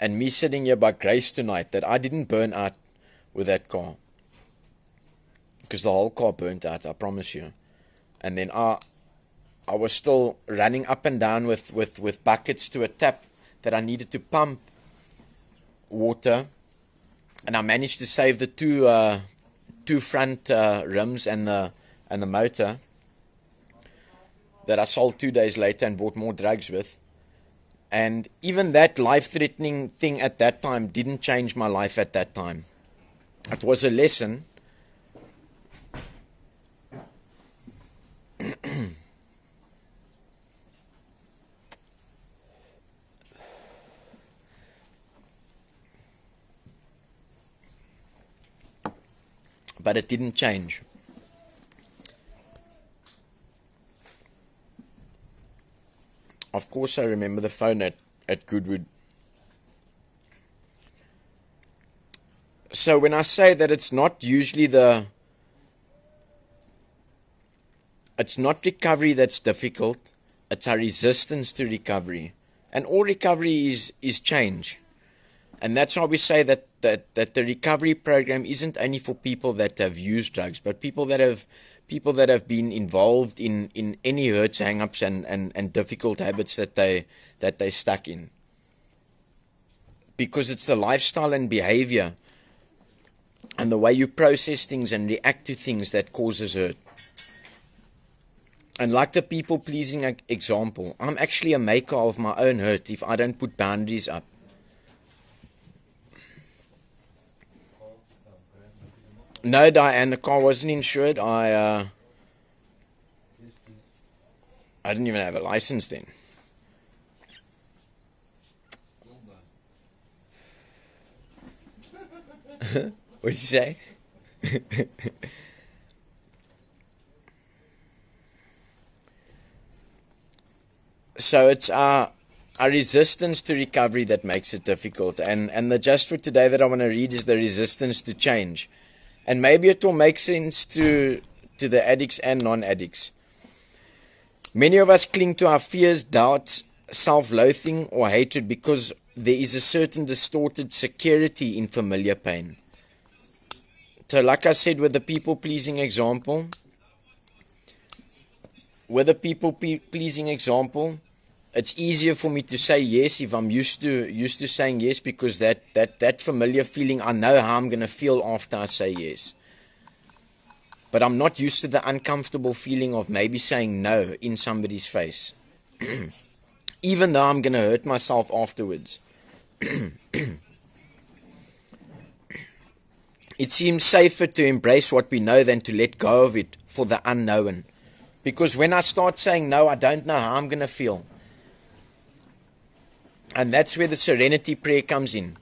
And me sitting here by grace tonight, that I didn't burn out with that car. Because the whole car burnt out, I promise you. And then I was still running up and down with buckets to a tap that I needed to pump water. And I managed to save the two front rims and the motor that I sold 2 days later and bought more drugs with. And even that life-threatening thing at that time didn't change my life at that time. It was a lesson. But it didn't change. Of course, I remember the phone at Goodwood. So when I say that it's not recovery that's difficult, it's our resistance to recovery. And all recovery is change. And that's why we say that the recovery program isn't only for people that have used drugs, but people that have been involved in any hurts, hang-ups, and difficult habits that they stuck in. Because it's the lifestyle and behavior and the way you process things and react to things that causes hurt. And like the people-pleasing example, I'm actually a maker of my own hurt if I don't put boundaries up. No, Diane, the car wasn't insured. I didn't even have a license then. What did you say? So it's our resistance to recovery that makes it difficult. And the just for today that I want to read is the resistance to change. And maybe it will make sense to the addicts and non-addicts. Many of us cling to our fears, doubts, self-loathing, or hatred because there is a certain distorted security in familiar pain. So like I said with the people-pleasing example, it's easier for me to say yes if I'm used to saying yes, because that familiar feeling, I know how I'm going to feel after I say yes. But I'm not used to the uncomfortable feeling of maybe saying no in somebody's face. Even though I'm going to hurt myself afterwards. It seems safer to embrace what we know than to let go of it for the unknown. Because when I start saying no, I don't know how I'm going to feel. And that's where the serenity prayer comes in.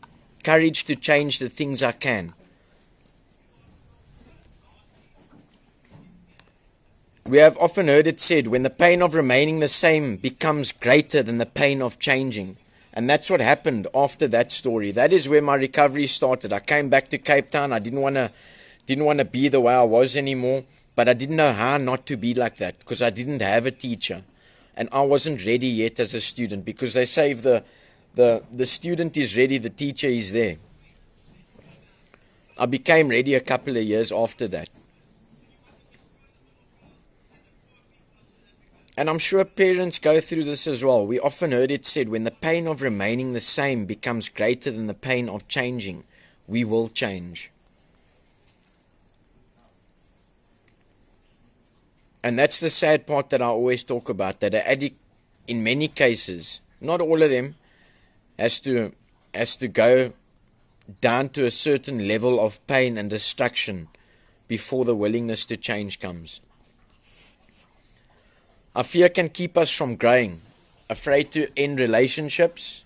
Courage to change the things I can. We have often heard it said, when the pain of remaining the same becomes greater than the pain of changing. And that's what happened after that story. That is where my recovery started. I came back to Cape Town. I didn't want to be the way I was anymore. But I didn't know how not to be like that, because I didn't have a teacher. And I wasn't ready yet as a student, because they say if the student is ready, the teacher is there. I became ready a couple of years after that. And I'm sure parents go through this as well. We often heard it said, when the pain of remaining the same becomes greater than the pain of changing, we will change. And that's the sad part that I always talk about, that an addict, in many cases, not all of them, has to go down to a certain level of pain and destruction before the willingness to change comes. Our fear can keep us from growing, afraid to end relationships,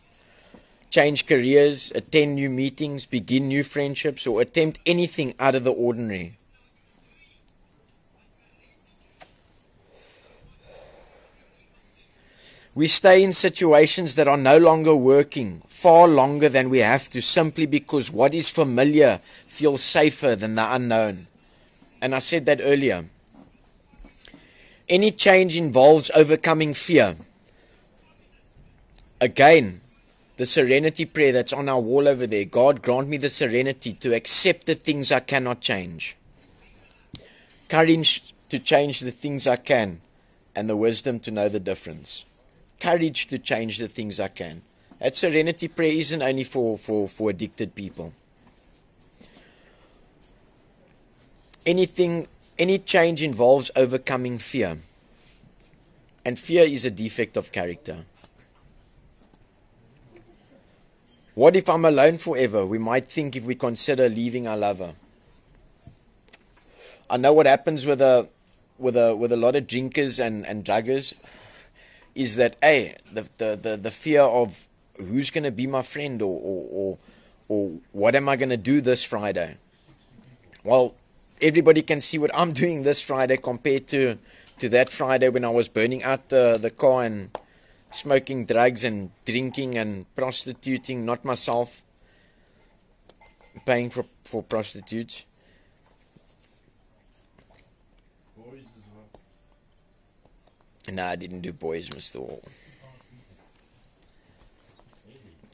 change careers, attend new meetings, begin new friendships, or attempt anything out of the ordinary. We stay in situations that are no longer working far longer than we have to, simply because what is familiar feels safer than the unknown. And I said that earlier. Any change involves overcoming fear. Again, the serenity prayer that's on our wall over there. God, grant me the serenity to accept the things I cannot change. Courage to change the things I can, and the wisdom to know the difference. Courage to change the things I can. That serenity prayer isn't only for addicted people. Any change involves overcoming fear. And fear is a defect of character. What if I'm alone forever? We might think if we consider leaving our lover. I know what happens with a lot of drinkers and druggers is that, the fear of who's going to be my friend, or what am I going to do this Friday? Well, everybody can see what I'm doing this Friday compared to that Friday when I was burning out the car and smoking drugs and drinking and prostituting, not myself, paying for prostitutes. Boys as well. No, I didn't do boys, Mr. Hall.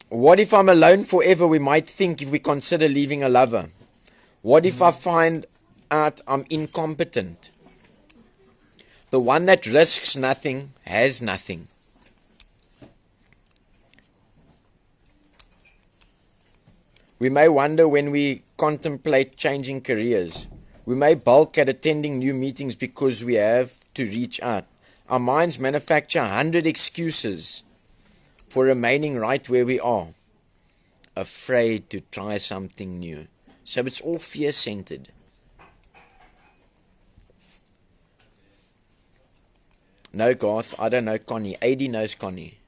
What if I'm alone forever? We might think if we consider leaving a lover. What if I find out I'm incompetent? The one that risks nothing has nothing. We may wonder when we contemplate changing careers. We may balk at attending new meetings because we have to reach out. Our minds manufacture 100 excuses for remaining right where we are, afraid to try something new. So it's all fear-centered. No, Garth, I don't know Connie. AD knows Connie.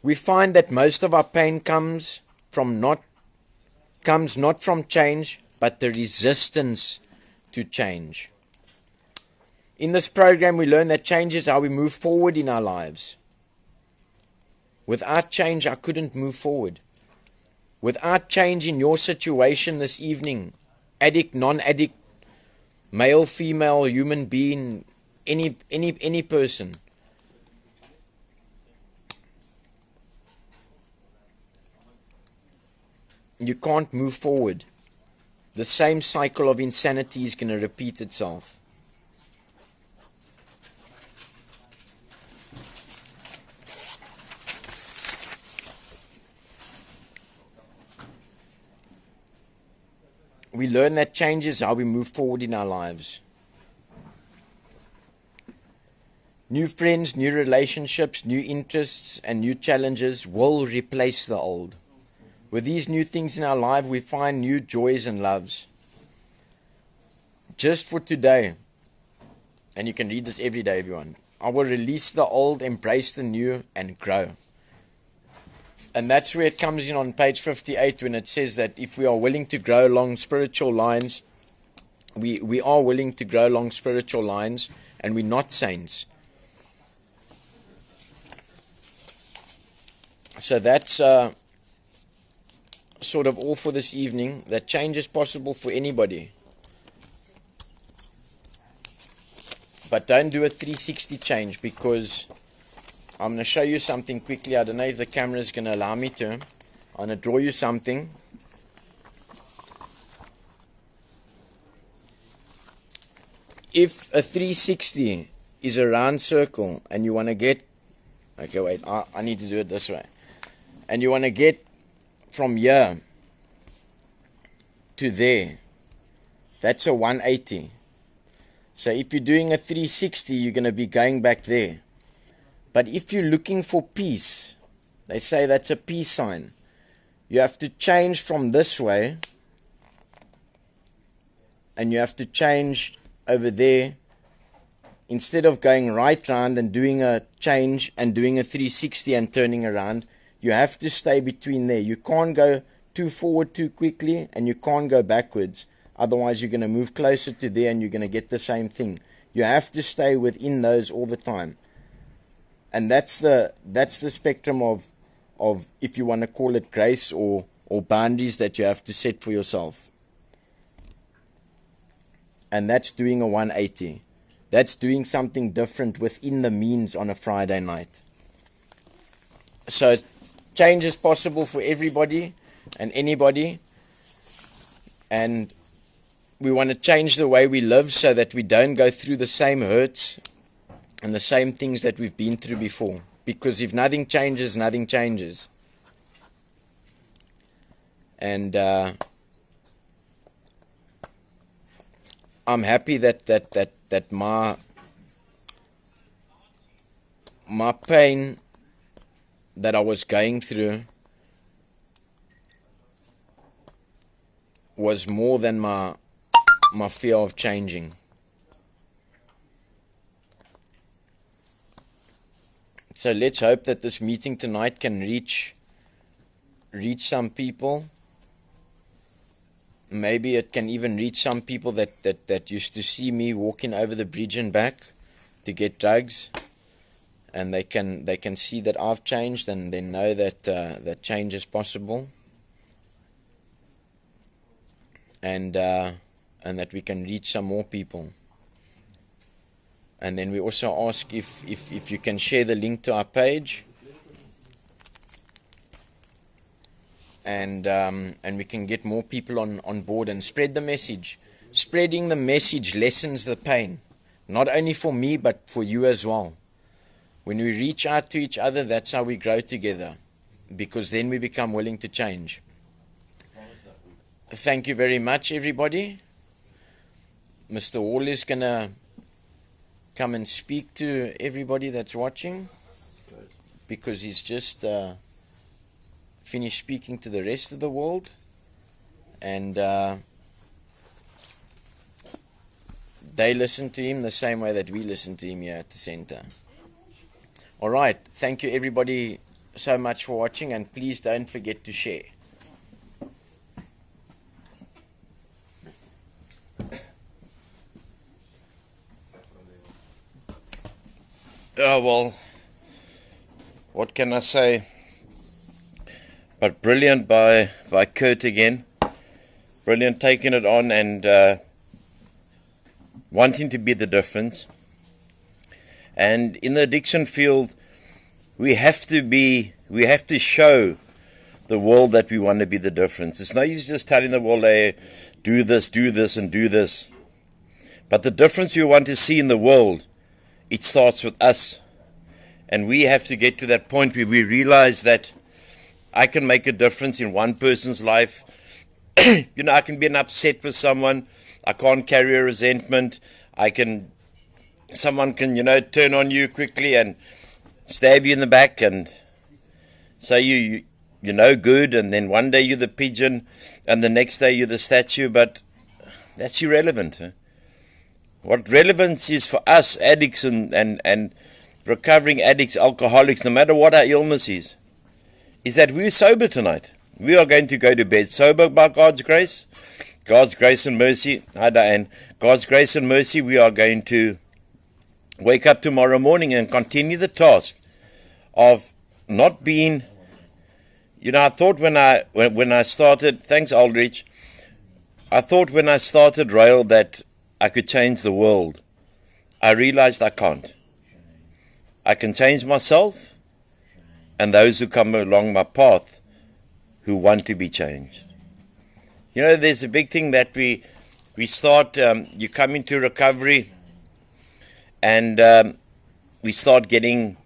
We find that most of our pain comes not from change, but the resistance to change. In this program, we learn that change is how we move forward in our lives. Without change, I couldn't move forward. Without change in your situation this evening, addict, non-addict, male, female, human being, any person, you can't move forward. The same cycle of insanity is going to repeat itself. We learn that change is how we move forward in our lives. New friends, new relationships, new interests, and new challenges will replace the old. With these new things in our life, we find new joys and loves. Just for today, and you can read this every day, everyone. I will release the old, embrace the new, and grow. And that's where it comes in on page 58 when it says that if we are willing to grow along spiritual lines, we are willing to grow along spiritual lines, and we're not saints. So that's sort of all for this evening. That change is possible for anybody. But don't do a 360 change, because I'm going to show you something quickly. I don't know if the camera is going to allow me to. I'm going to draw you something. If a 360 is a round circle and you want to get... Okay, wait. I need to do it this way. And you want to get from here to there. That's a 180. So if you're doing a 360, you're going to be going back there. But if you're looking for peace, they say that's a peace sign. You have to change from this way, and you have to change over there. Instead of going right round and doing a change and doing a 360 and turning around, you have to stay between there. You can't go too forward too quickly, and you can't go backwards. Otherwise, you're going to move closer to there and you're going to get the same thing. You have to stay within those all the time. And that's the spectrum of if you want to call it grace or boundaries that you have to set for yourself. And that's doing a 180. That's doing something different within the means on a Friday night. So change is possible for everybody and anybody. And we want to change the way we live so that we don't go through the same hurts and the same things that we've been through before. Because if nothing changes, nothing changes. And I'm happy that my pain that I was going through was more than my fear of changing. So let's hope that this meeting tonight can reach some people. Maybe it can even reach some people that used to see me walking over the bridge and back to get drugs, and they can see that I've changed, and they know that that change is possible, and that we can reach some more people. And then we also ask if you can share the link to our page, and we can get more people on board and spread the message. Spreading the message lessens the pain, not only for me but for you as well. When we reach out to each other, that's how we grow together, because then we become willing to change. Thank you very much, everybody. Mr. Hall is gonna come and speak to everybody that's watching, because he's just finished speaking to the rest of the world, and they listen to him the same way that we listen to him here at the center. Alright, thank you everybody so much for watching, and please don't forget to share. Oh, well, what can I say? But brilliant by Kurt again. Brilliant taking it on and wanting to be the difference. And in the addiction field, we have to show the world that we want to be the difference. It's no use just telling the world, hey, do this, and do this. But the difference we want to see in the world, it starts with us. And we have to get to that point where we realize that I can make a difference in one person's life. You know, I can be upset with someone. I can't carry a resentment. I can someone can, turn on you quickly and stab you in the back and say you're no good, and then one day you're the pigeon and the next day you're the statue, but that's irrelevant. What relevance is for us addicts and recovering addicts, alcoholics, no matter what our illness is that we're sober tonight. We are going to go to bed sober by God's grace. God's grace and mercy. Hi, Diane. God's grace and mercy, we are going to wake up tomorrow morning and continue the task of not being... I thought when I started... Thanks, Aldrich. I thought when I started RAEL that I could change the world. I realized I can't. I can change myself and those who come along my path who want to be changed. There's a big thing that we start, you come into recovery and we start getting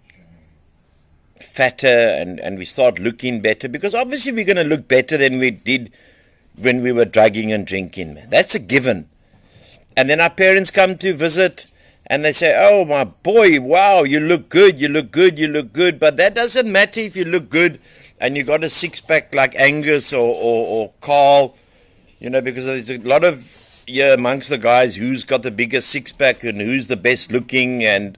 fatter and we start looking better, because obviously we're going to look better than we did when we were drugging and drinking. That's a given. And then our parents come to visit and they say, oh my boy, wow, you look good, you look good, you look good. But that doesn't matter if you look good and you got a six-pack like Angus or Carl, because there's a lot of, amongst the guys, who's got the biggest six-pack and who's the best looking. And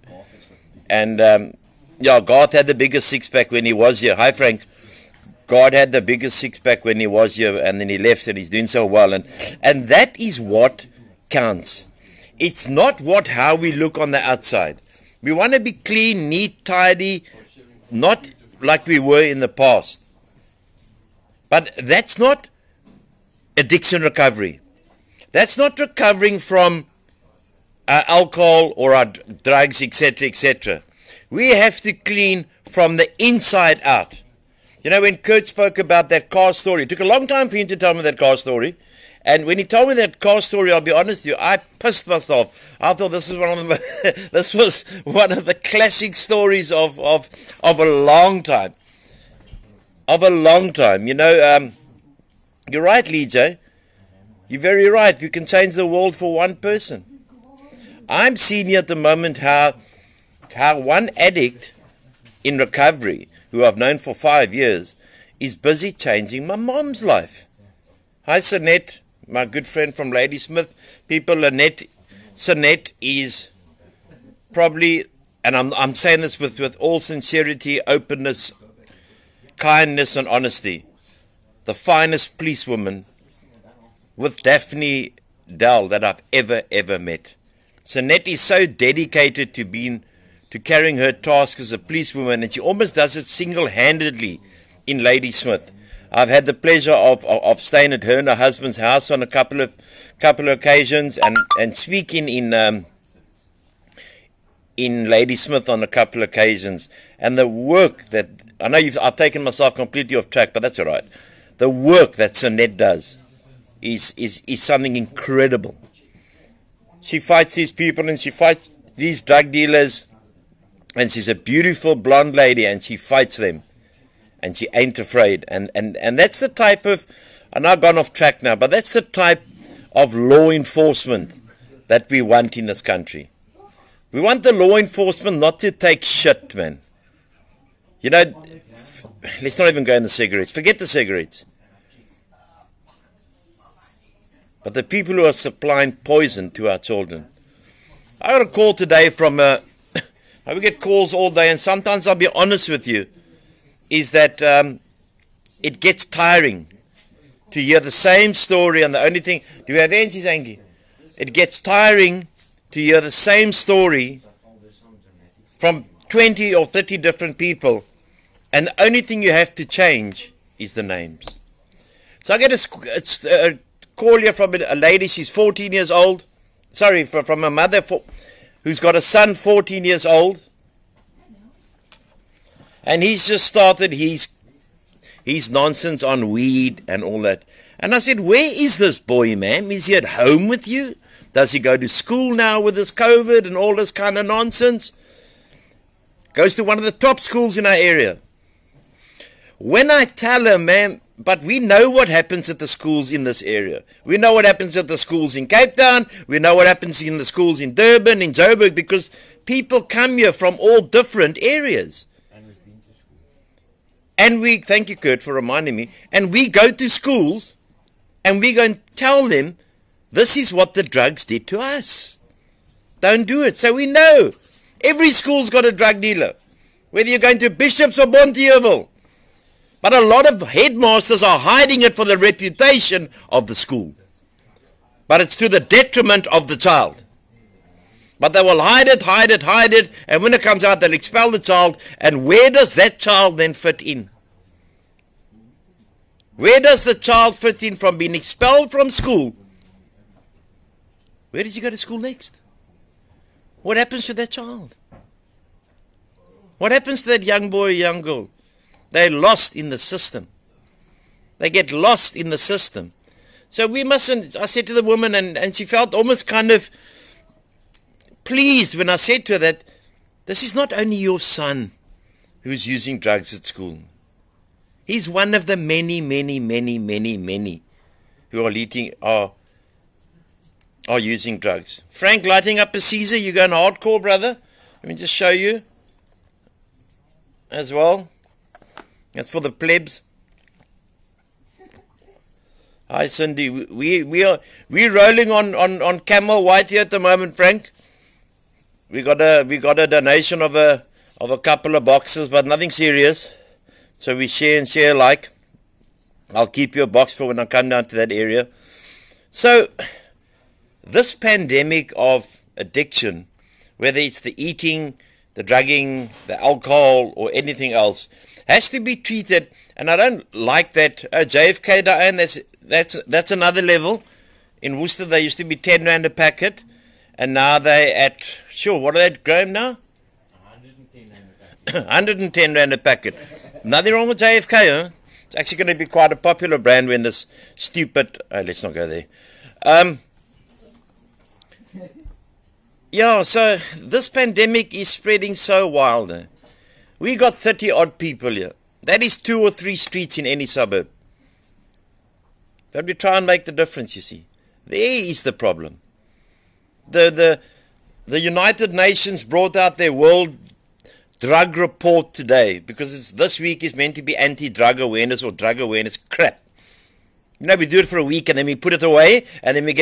Garth had the biggest six-pack when he was here. Hi, Frank. God had the biggest six-pack when he was here, and then he left and he's doing so well. And that is what counts. It's not how we look on the outside. We want to be clean, neat, tidy, not like we were in the past. But that's not addiction recovery. That's not recovering from our alcohol or our drugs, etc., etc. We have to clean from the inside out. When Kurt spoke about that car story, it took a long time for him to tell me that car story. And when he told me that car story, I'll be honest with you, I pissed myself. I thought this was one of the classic stories of a long time. Of a long time. You're right, Lee J. You're very right. You can change the world for one person. I'm seeing at the moment how one addict in recovery, who I've known for 5 years, is busy changing my mom's life. Hi, Sanette, my good friend from Ladysmith. People, Sanette is probably, and I'm saying this with all sincerity, openness, kindness and honesty, the finest policewoman with Daphne Dell that I've ever met. Sanette is so dedicated to carrying her task as a policewoman, and she almost does it single-handedly in Ladysmith. I've had the pleasure of staying at her and her husband's house on a couple of occasions and speaking in Ladysmith on a couple of occasions. And the work that, I know I've taken myself completely off track, but that's all right. The work that Sanette does is something incredible. She fights these people and she fights these drug dealers, and she's a beautiful blonde lady and she fights them. And she ain't afraid. And that's the type of, and I've gone off track now, but that's the type of law enforcement that we want in this country. We want the law enforcement not to take shit, man. Let's not even go in the cigarettes. Forget the cigarettes. But the people who are supplying poison to our children. I got a call today from I get calls all day, and sometimes I'll be honest with you, is that it gets tiring to hear the same story, and the only thing, do we have answers, Angie? It gets tiring to hear the same story from 20 or 30 different people, and the only thing you have to change is the names. So I get a call here from a lady, she's 14 years old, sorry, from a mother who's got a son 14 years old, and he's just started his nonsense on weed and all that. And I said, where is this boy, ma'am? Is he at home with you? Does he go to school now with this COVID and all this kind of nonsense? Goes to one of the top schools in our area. When I tell her, ma'am, But we know what happens at the schools in this area. We know what happens at the schools in Cape Town. We know what happens in the schools in Durban, in Joburg, because people come here from all different areas. And we've been to school. And we, thank you, Kurt, for reminding me, and we go to schools and we go and tell them, this is what the drugs did to us. Don't do it. So we know. Every school's got a drug dealer. Whether you're going to Bishops or Bonteheuwel. But a lot of headmasters are hiding it for the reputation of the school. But it's to the detriment of the child. But they will hide it, and when it comes out, they'll expel the child. And where does that child then fit in? Where does the child fit in from being expelled from school? Where does he go to school next? What happens to that child? What happens to that young boy or young girl? They're lost in the system. They get lost in the system. So we mustn't, I said to the woman, and she felt almost kind of pleased when I said to her that this is not only your son who's using drugs at school. He's one of the many who are using drugs. Frank lighting up a Caesar, you going hardcore, brother? Let me just show you as well. That's for the plebs. Hi Cindy, we're rolling on Camel White here at the moment, Frank. We got a donation of a couple of boxes, but nothing serious. So we share and share alike. I'll keep you a box for when I come down to that area. So this pandemic of addiction, whether it's the eating, the drugging, the alcohol, or anything else, has to be treated. And I don't like that JFK, Diane, that's another level. In Worcester they used to be 10 rand a packet, and now they're at, sure, what are they, Graham, now? 110 rand a packet. 110 rand a packet. Nothing wrong with JFK, huh? It's actually going to be quite a popular brand when this stupid, let's not go there. Yeah, so this pandemic is spreading so wild. We got 30 odd people here. That is 2 or 3 streets in any suburb. Don't we try and make the difference, you see? There is the problem. The United Nations brought out their World Drug Report today, because this week is meant to be anti-drug awareness or drug awareness crap. You know, we do it for a week and then we put it away, and then we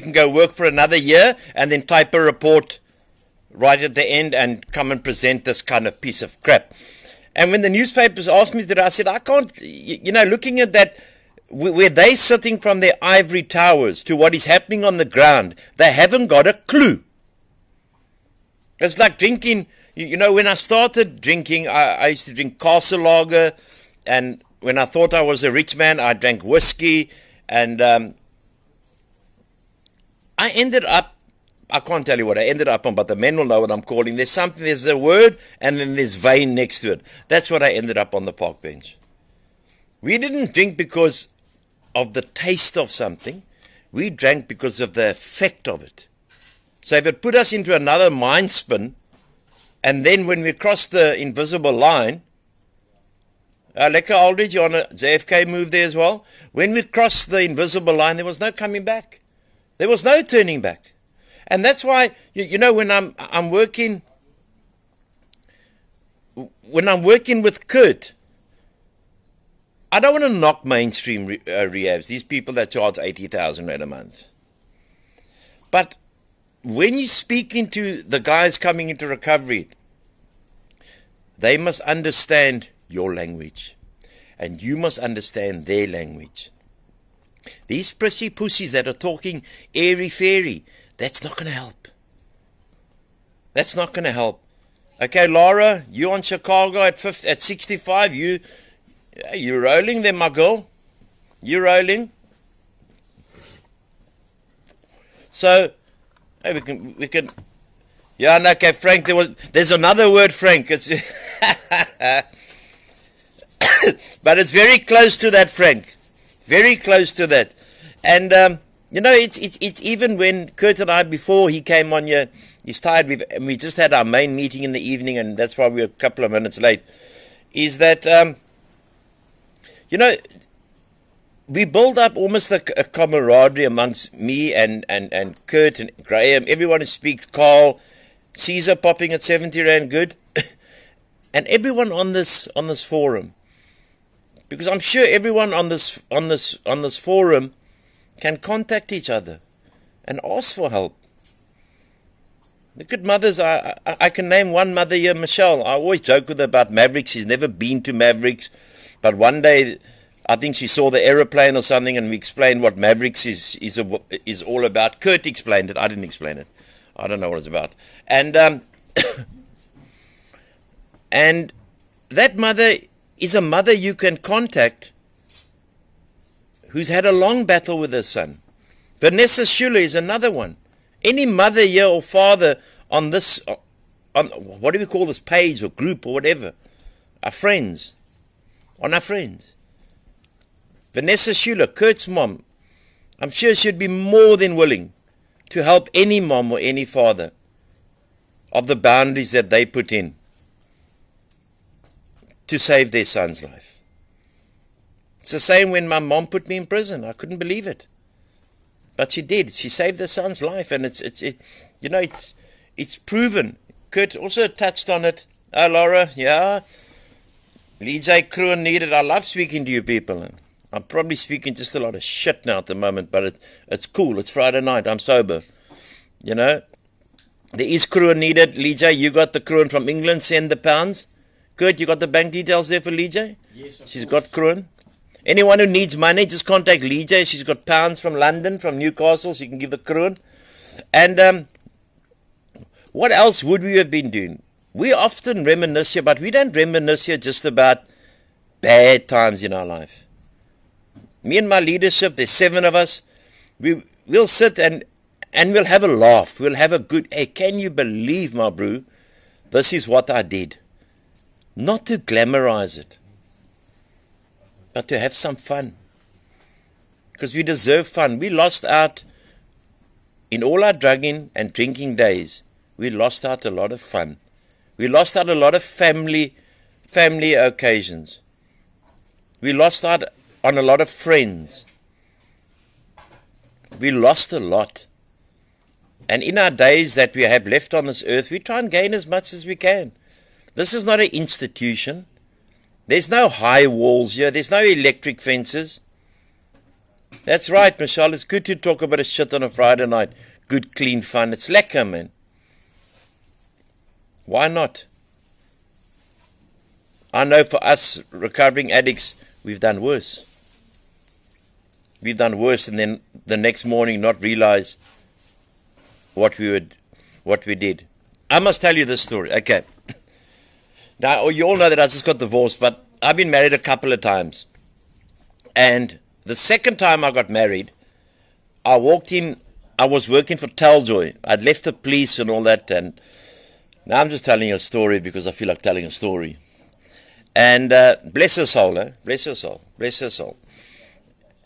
can go work for another year and then type a report right at the end and come and present this kind of piece of crap. And when the newspapers asked me that, I said, I can't, looking at that, where they're sitting from their ivory towers to what is happening on the ground, they haven't got a clue. It's like drinking, when I started drinking, I used to drink Castle Lager, and when I thought I was a rich man, I drank whiskey, and I ended up, I can't tell you what I ended up on, but the men will know what I'm calling. There's a word, and then there's vein next to it. That's what I ended up on the park bench. We didn't drink because of the taste of something. We drank because of the effect of it. So if it put us into another mind spin, and then when we crossed the invisible line, Lekker Aldridge, you on a JFK move there as well? When we crossed the invisible line, there was no coming back. There was no turning back. And that's why, when I'm working with Kurt, I don't want to knock mainstream rehabs, these people that charge 80,000 rand a month. But when you speak into the guys coming into recovery, they must understand your language, and you must understand their language. These prissy pussies that are talking airy-fairy, that's not going to help. That's not going to help. Okay, Laura, you on Chicago at 65, you're rolling there, my girl. You're rolling. So, hey, we can. Yeah, no, okay, Frank. There's another word, Frank. It's, but it's very close to that, Frank. Very close to that. And it's even when Kurt and I, before he came on here, he's tired. We just had our main meeting in the evening, and that's why we're a couple of minutes late. Is that we build up almost like a camaraderie amongst me and Kurt and Graham, everyone who speaks, Carl, Caesar popping at 70 Rand good, and everyone on this forum. Because I'm sure everyone on this forum can contact each other and ask for help. Look at mothers. I can name one mother here, Michelle. I always joke with her about Mavericks. She's never been to Mavericks, but one day I think she saw the aeroplane or something, and we explained what Mavericks is all about. Kurt explained it. I didn't explain it. I don't know what it's about. And and that mother is a mother you can contact who's had a long battle with her son. Vanessa Schuller is another one. Any mother here or father on this, on what do we call this page or group or whatever, our friends, on our friends. Vanessa Schuller, Kurt's mom, I'm sure she'd be more than willing to help any mom or any father of the boundaries that they put in to save their son's life. It's the same when my mom put me in prison. I couldn't believe it. But she did. She saved her son's life, and it's proven. Kurt also touched on it. Oh, Laura, yeah. Lee Kroon needed. I love speaking to you people. I'm probably speaking just a lot of shit now at the moment, but it's cool. It's Friday night. I'm sober. You know. There is Kroon needed. Lee J, you got the Kroon from England. Send the pounds. Kurt, you got the bank details there for Lee J? Yes, She's got Kroon. Anyone who needs money, just contact Lee J. She's got pounds from London, from Newcastle. She can give the Kroon. And what else would we have been doing? We often reminisce here, but we don't reminisce here just about bad times in our life. Me and my leadership, there's 7 of us. We'll sit and we'll have a laugh. We'll have a good, hey, can you believe, my bro, this is what I did. Not to glamorize it, but to have some fun. Because we deserve fun. We lost out in all our drugging and drinking days. We lost out a lot of fun. We lost out a lot of family occasions. We lost out on a lot of friends. We lost a lot. And in our days that we have left on this earth, we try and gain as much as we can. This is not an institution. There's no high walls here. There's no electric fences. That's right, Michelle. It's good to talk about a shit on a Friday night. Good, clean fun. It's lekker, man. Why not? I know for us recovering addicts, we've done worse. We've done worse, and then the next morning not realize what we did. I must tell you this story. Okay. Now, you all know that I just got divorced, but I've been married a couple of times. And the second time I got married, I walked in, I was working for Teljoy. I'd left the police and all that, and now I'm just telling you a story because I feel like telling a story. And bless her soul, bless her soul, bless her soul.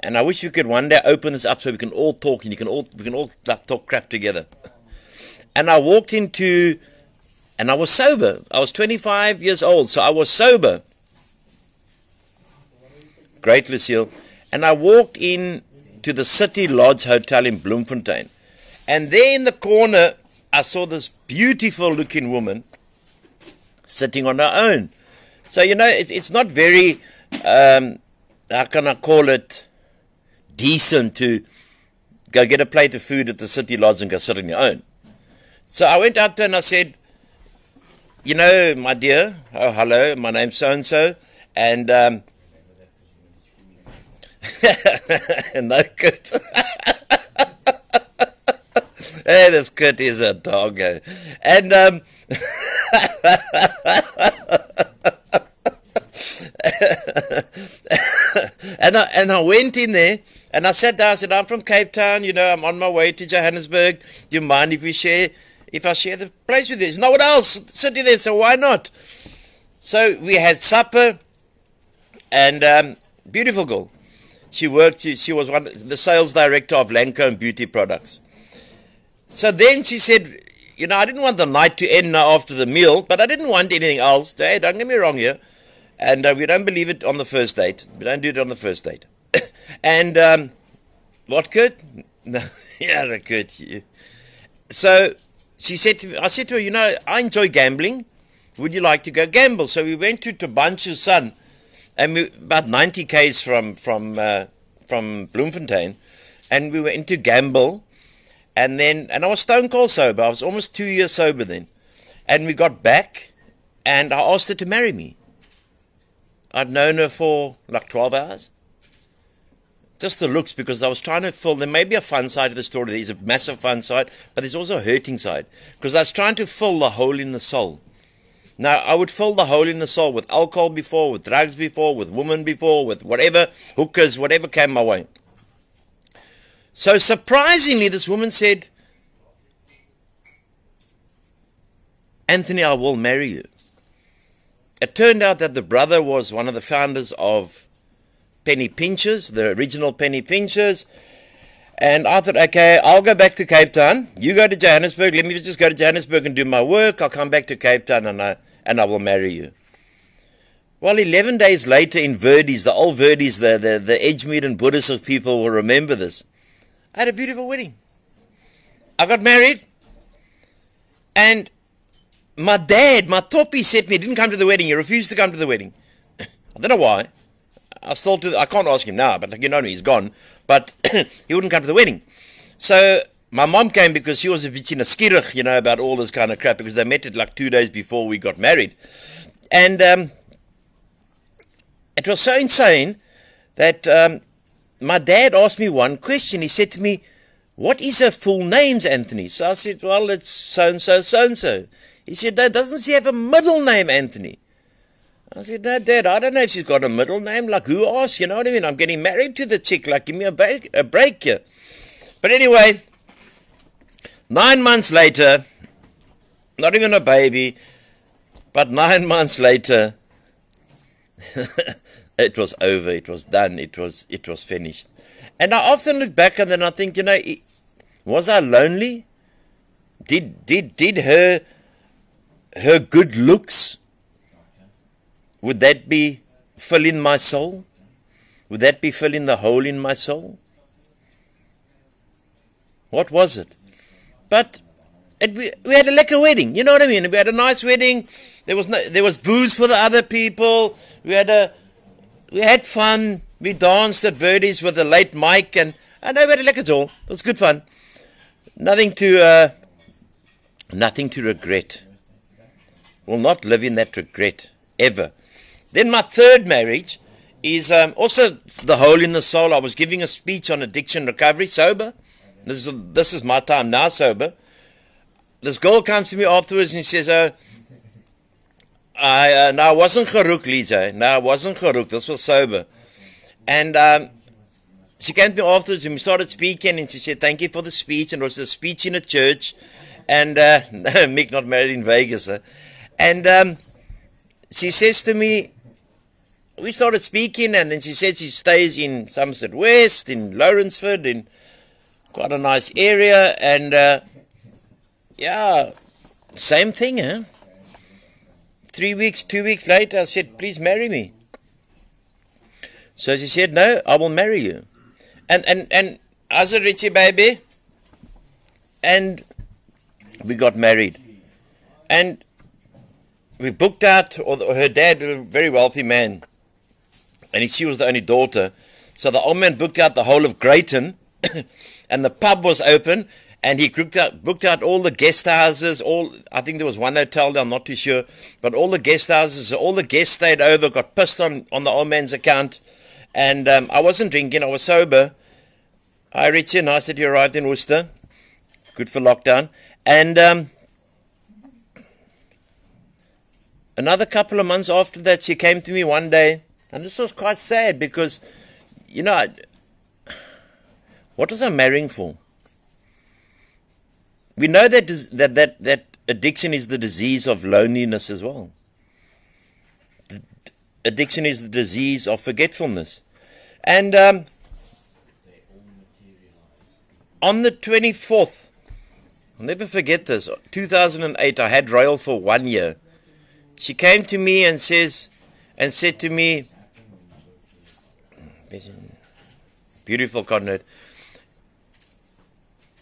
And I wish we could one day open this up so we can all talk and we can all talk crap together. And I walked into, and I was sober. I was 25 years old, so I was sober. Great, Lucille. And I walked in to the City Lodge Hotel in Bloemfontein. And there in the corner, I saw this beautiful looking woman sitting on her own. So, you know, it's not very, how can I call it, decent to go get a plate of food at the City Lodge and go sit on your own. So I went up there and I said, you know, my dear, oh, hello, my name's so-and-so, and, no, Kurt. Hey, this Kurt is a dog. And, and I went in there, and I sat down, I said, I'm from Cape Town, you know, I'm on my way to Johannesburg. Do you mind if I share the place with you? No one else sitting there, so why not? So we had supper, and beautiful girl. She worked, she was the sales director of Lancome Beauty Products. So then she said, you know, I didn't want the night to end now after the meal, but I didn't want anything else. Hey, don't get me wrong here. And we don't believe it on the first date. We don't do it on the first date. And what good? No, yeah, the good. Yeah. So she said to me, I said to her, you know, I enjoy gambling. Would you like to go gamble? So we went to Tabanchu's son, and we about 90 k's from Bloemfontein, and we went to gamble, and I was stone cold sober. I was almost 2 years sober then, and we got back, and I asked her to marry me. I'd known her for like 12 hours. Just the looks, because I was trying to fill. There may be a fun side of the story. There's a massive fun side, but there's also a hurting side, because I was trying to fill the hole in the soul. Now, I would fill the hole in the soul with alcohol before, with drugs before, with women before, with whatever, hookers, whatever came my way. So surprisingly, this woman said, Anthony, I will marry you. It turned out that the brother was one of the founders of Penny Pinchers, the original Penny Pinchers. And I thought, okay, I'll go back to Cape Town. You go to Johannesburg. Let me just go to Johannesburg and do my work. I'll come back to Cape Town and I will marry you. Well, 11 days later in Verdi's, the old Verdi's, the Edgemead and Buddhist people will remember this. I had a beautiful wedding. I got married. And my dad, my toppy, said to me, he didn't come to the wedding. He refused to come to the wedding. I don't know why. I can't ask him now, but you know, he's gone. But he wouldn't come to the wedding. So my mom came because she was a bit in a skierig, you know, about all this kind of crap, because they met it like 2 days before we got married. And it was so insane that my dad asked me one question. He said to me, what is her full names, Anthony? So I said, well, it's so-and-so, so-and-so. He said, no, doesn't she have a middle name, Anthony? I said, no, Dad, I don't know if she's got a middle name. Like, who asked? You know what I mean? I'm getting married to the chick. Like, give me a break here. But anyway, 9 months later, not even a baby, but 9 months later, it was over. It was done. It was finished. And I often look back and then I think, you know, was I lonely? Did her good looks, would that be filling my soul? Would that be filling the hole in my soul? What was it? But we had a lekker wedding, you know what I mean? We had a nice wedding. There was booze for the other people. We had fun. We danced at Verdi's with the late Mike, and we had a lekker all. It was good fun. Nothing to regret. Will not live in that regret ever. Then my third marriage is also the hole in the soul. I was giving a speech on addiction recovery, sober. This is my time now, sober. This girl comes to me afterwards and she says, I wasn't gerook, Lisa. No, I wasn't gerook. This was sober. And she came to me afterwards and we started speaking, and she said, thank you for the speech. And it was a speech in a church. And Mick not married in Vegas. And she says to me, we started speaking, and then she said she stays in Somerset West, in Lawrenceford, in quite a nice area. And yeah, same thing, huh? 2 weeks later, I said, please marry me. So she said, no, I will marry you. And I was a Richie baby, and we got married. And we booked out, or her dad, a very wealthy man, and she was the only daughter. So the old man booked out the whole of Greyton, and the pub was open, and he booked out all the guest houses, I think there was one hotel there, I'm not too sure, but all the guest houses, all the guests stayed over, got pissed on the old man's account, and I wasn't drinking, I was sober. Hi Richie, nice that you arrived in Worcester, good for lockdown, and another couple of months after that, she came to me one day, and this was quite sad because, you know, what was I marrying for? We know that addiction is the disease of loneliness as well. Addiction is the disease of forgetfulness. And on the 24th, I'll never forget this, 2008, I had RAEL for 1 year. She came to me and said to me, Beautiful Conrad.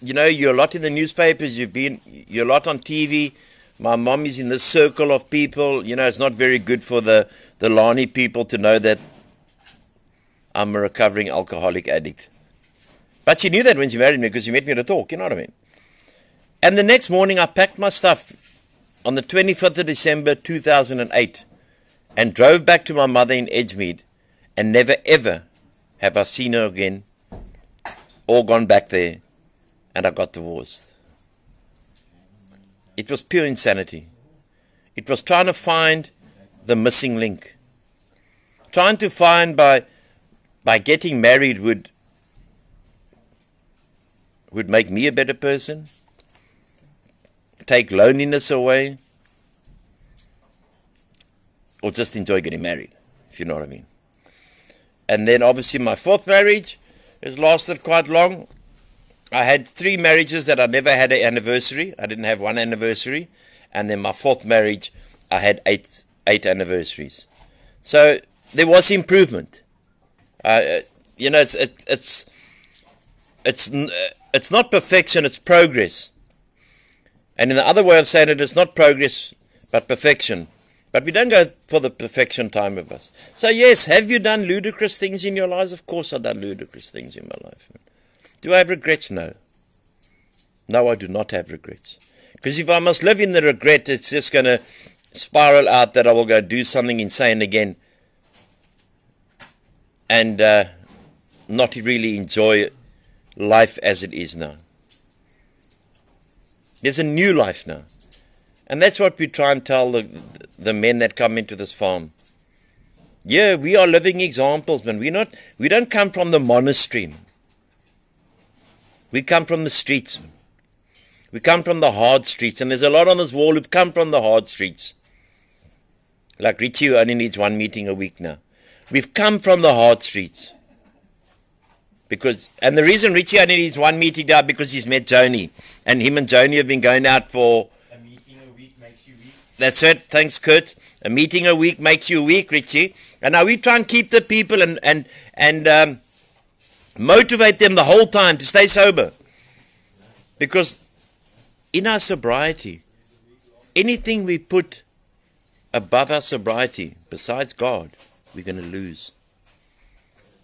You know, you're a lot in the newspapers, you're a lot on TV. My mom is in this circle of people. You know, it's not very good for the Lani people to know that I'm a recovering alcoholic addict. But she knew that when she married me because she met me at a talk, you know what I mean? And the next morning I packed my stuff on the 25th of December 2008 and drove back to my mother in Edgemead, and never ever have I seen her again or gone back there, and I got divorced. It was pure insanity. It was trying to find the missing link. Trying to find by getting married would make me a better person, take loneliness away, or just enjoy getting married, if you know what I mean. And then obviously my fourth marriage has lasted quite long. I had 3 marriages that I never had an anniversary. I didn't have one anniversary. And then my fourth marriage, I had 8 anniversaries. So there was improvement. You know, it's not perfection, it's progress. And in the other way of saying it, it's not progress, but perfection. But we don't go for the perfection time of us. So yes, have you done ludicrous things in your lives? Of course I've done ludicrous things in my life. Do I have regrets? No. No, I do not have regrets. Because if I must live in the regret, it's just going to spiral out that I will go do something insane again. And not really enjoy life as it is now. There's a new life now. And that's what we try and tell the men that come into this farm. Yeah, we are living examples, man. We don't come from the monastery, man. We come from the streets, man. We come from the hard streets. And there's a lot on this wall who've come from the hard streets. Like Richie, who only needs 1 meeting a week now. We've come from the hard streets. And the reason Richie only needs 1 meeting now because he's met Joni. And him and Joni have been going out for... A meeting a week makes you weak. That's it. Thanks, Kurt. A meeting a week makes you weak, Richie. And now we try and keep the people and motivate them the whole time to stay sober. Because in our sobriety, anything we put above our sobriety, besides God, we're going to lose.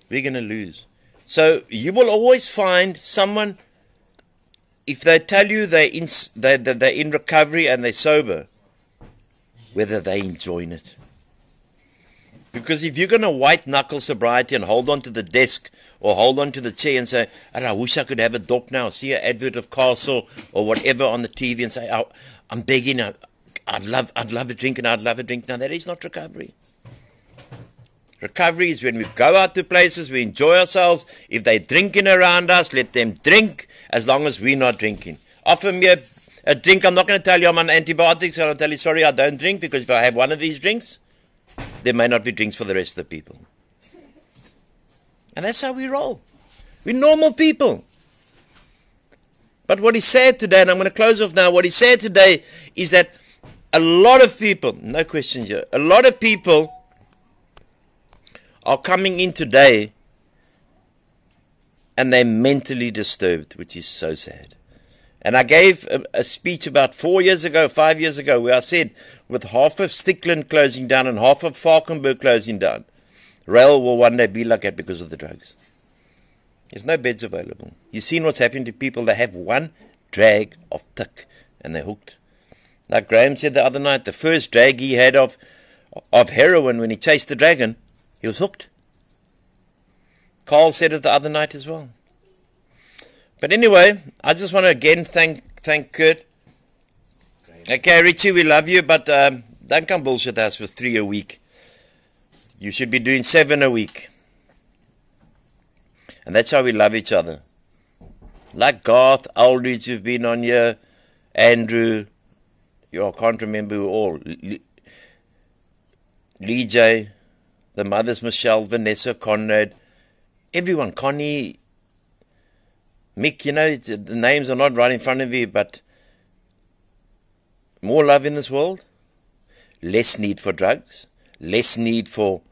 We're going to lose. So you will always find someone, if they tell you they're in recovery and they're sober, whether they're enjoying it. Because if you're going to white-knuckle sobriety and hold on to the desk or hold on to the chair and say, I wish I could have a dop now, see an advert of Castle or whatever on the TV and say, oh, I'm begging, I'd love a drink and I'd love a drink. Now, that is not recovery. Recovery is when we go out to places, we enjoy ourselves. If they're drinking around us, let them drink as long as we're not drinking. Offer me a drink. I'm not going to tell you I'm on antibiotics. I'll tell you, sorry, I don't drink, because if I have one of these drinks, there may not be drinks for the rest of the people. And that's how we roll. We're normal people. But what he said today, and I'm going to close off now, what he said today is that a lot of people, no questions here, a lot of people are coming in today and they're mentally disturbed, which is so sad. And I gave a speech about 5 years ago, where I said, with half of Stickland closing down and half of Falkenberg closing down, RAEL will one day be like that because of the drugs. There's no beds available. You've seen what's happening to people. They have one drag of tick and they're hooked. Like Graham said the other night, the first drag he had of heroin when he chased the dragon, he was hooked. Carl said it the other night as well. But anyway, I just want to again thank Kurt. Okay, Richie, we love you, but don't come bullshit us with 3 a week. You should be doing 7 a week. And that's how we love each other. Like Garth, Aldridge, who've been on here, Andrew, I can't remember who all, Lee J, the mothers, Michelle, Vanessa, Conrad, everyone, Connie, Mick, you know, the names are not right in front of you, but more love in this world, less need for drugs, less need for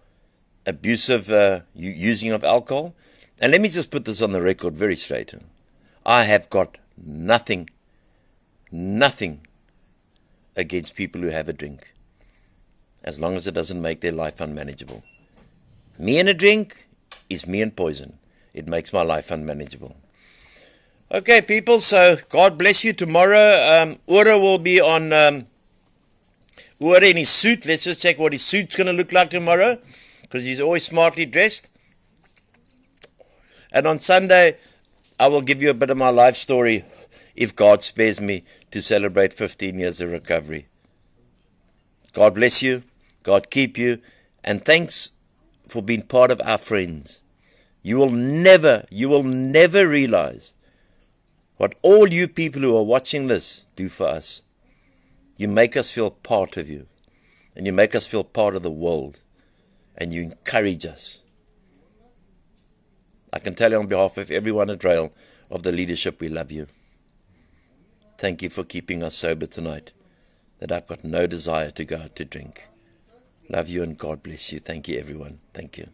abusive using of alcohol, And let me just put this on the record very straight. I have got nothing against people who have a drink, as long as it doesn't make their life unmanageable. Me and a drink is me and poison. It makes my life unmanageable. Okay, people, so God bless you. Tomorrow, Ura will be on Ura in his suit. Let's just check what his suit's going to look like tomorrow, because he's always smartly dressed. And on Sunday, I will give you a bit of my life story, if God spares me, to celebrate 15 years of recovery. God bless you. God keep you. And thanks for being part of our friends. You will never realize what all you people who are watching this do for us. You make us feel part of you. And you make us feel part of the world. And you encourage us. I can tell you on behalf of everyone at RAEL, of the leadership, we love you. Thank you for keeping us sober tonight, that I've got no desire to go out to drink. Love you and God bless you. Thank you, everyone. Thank you.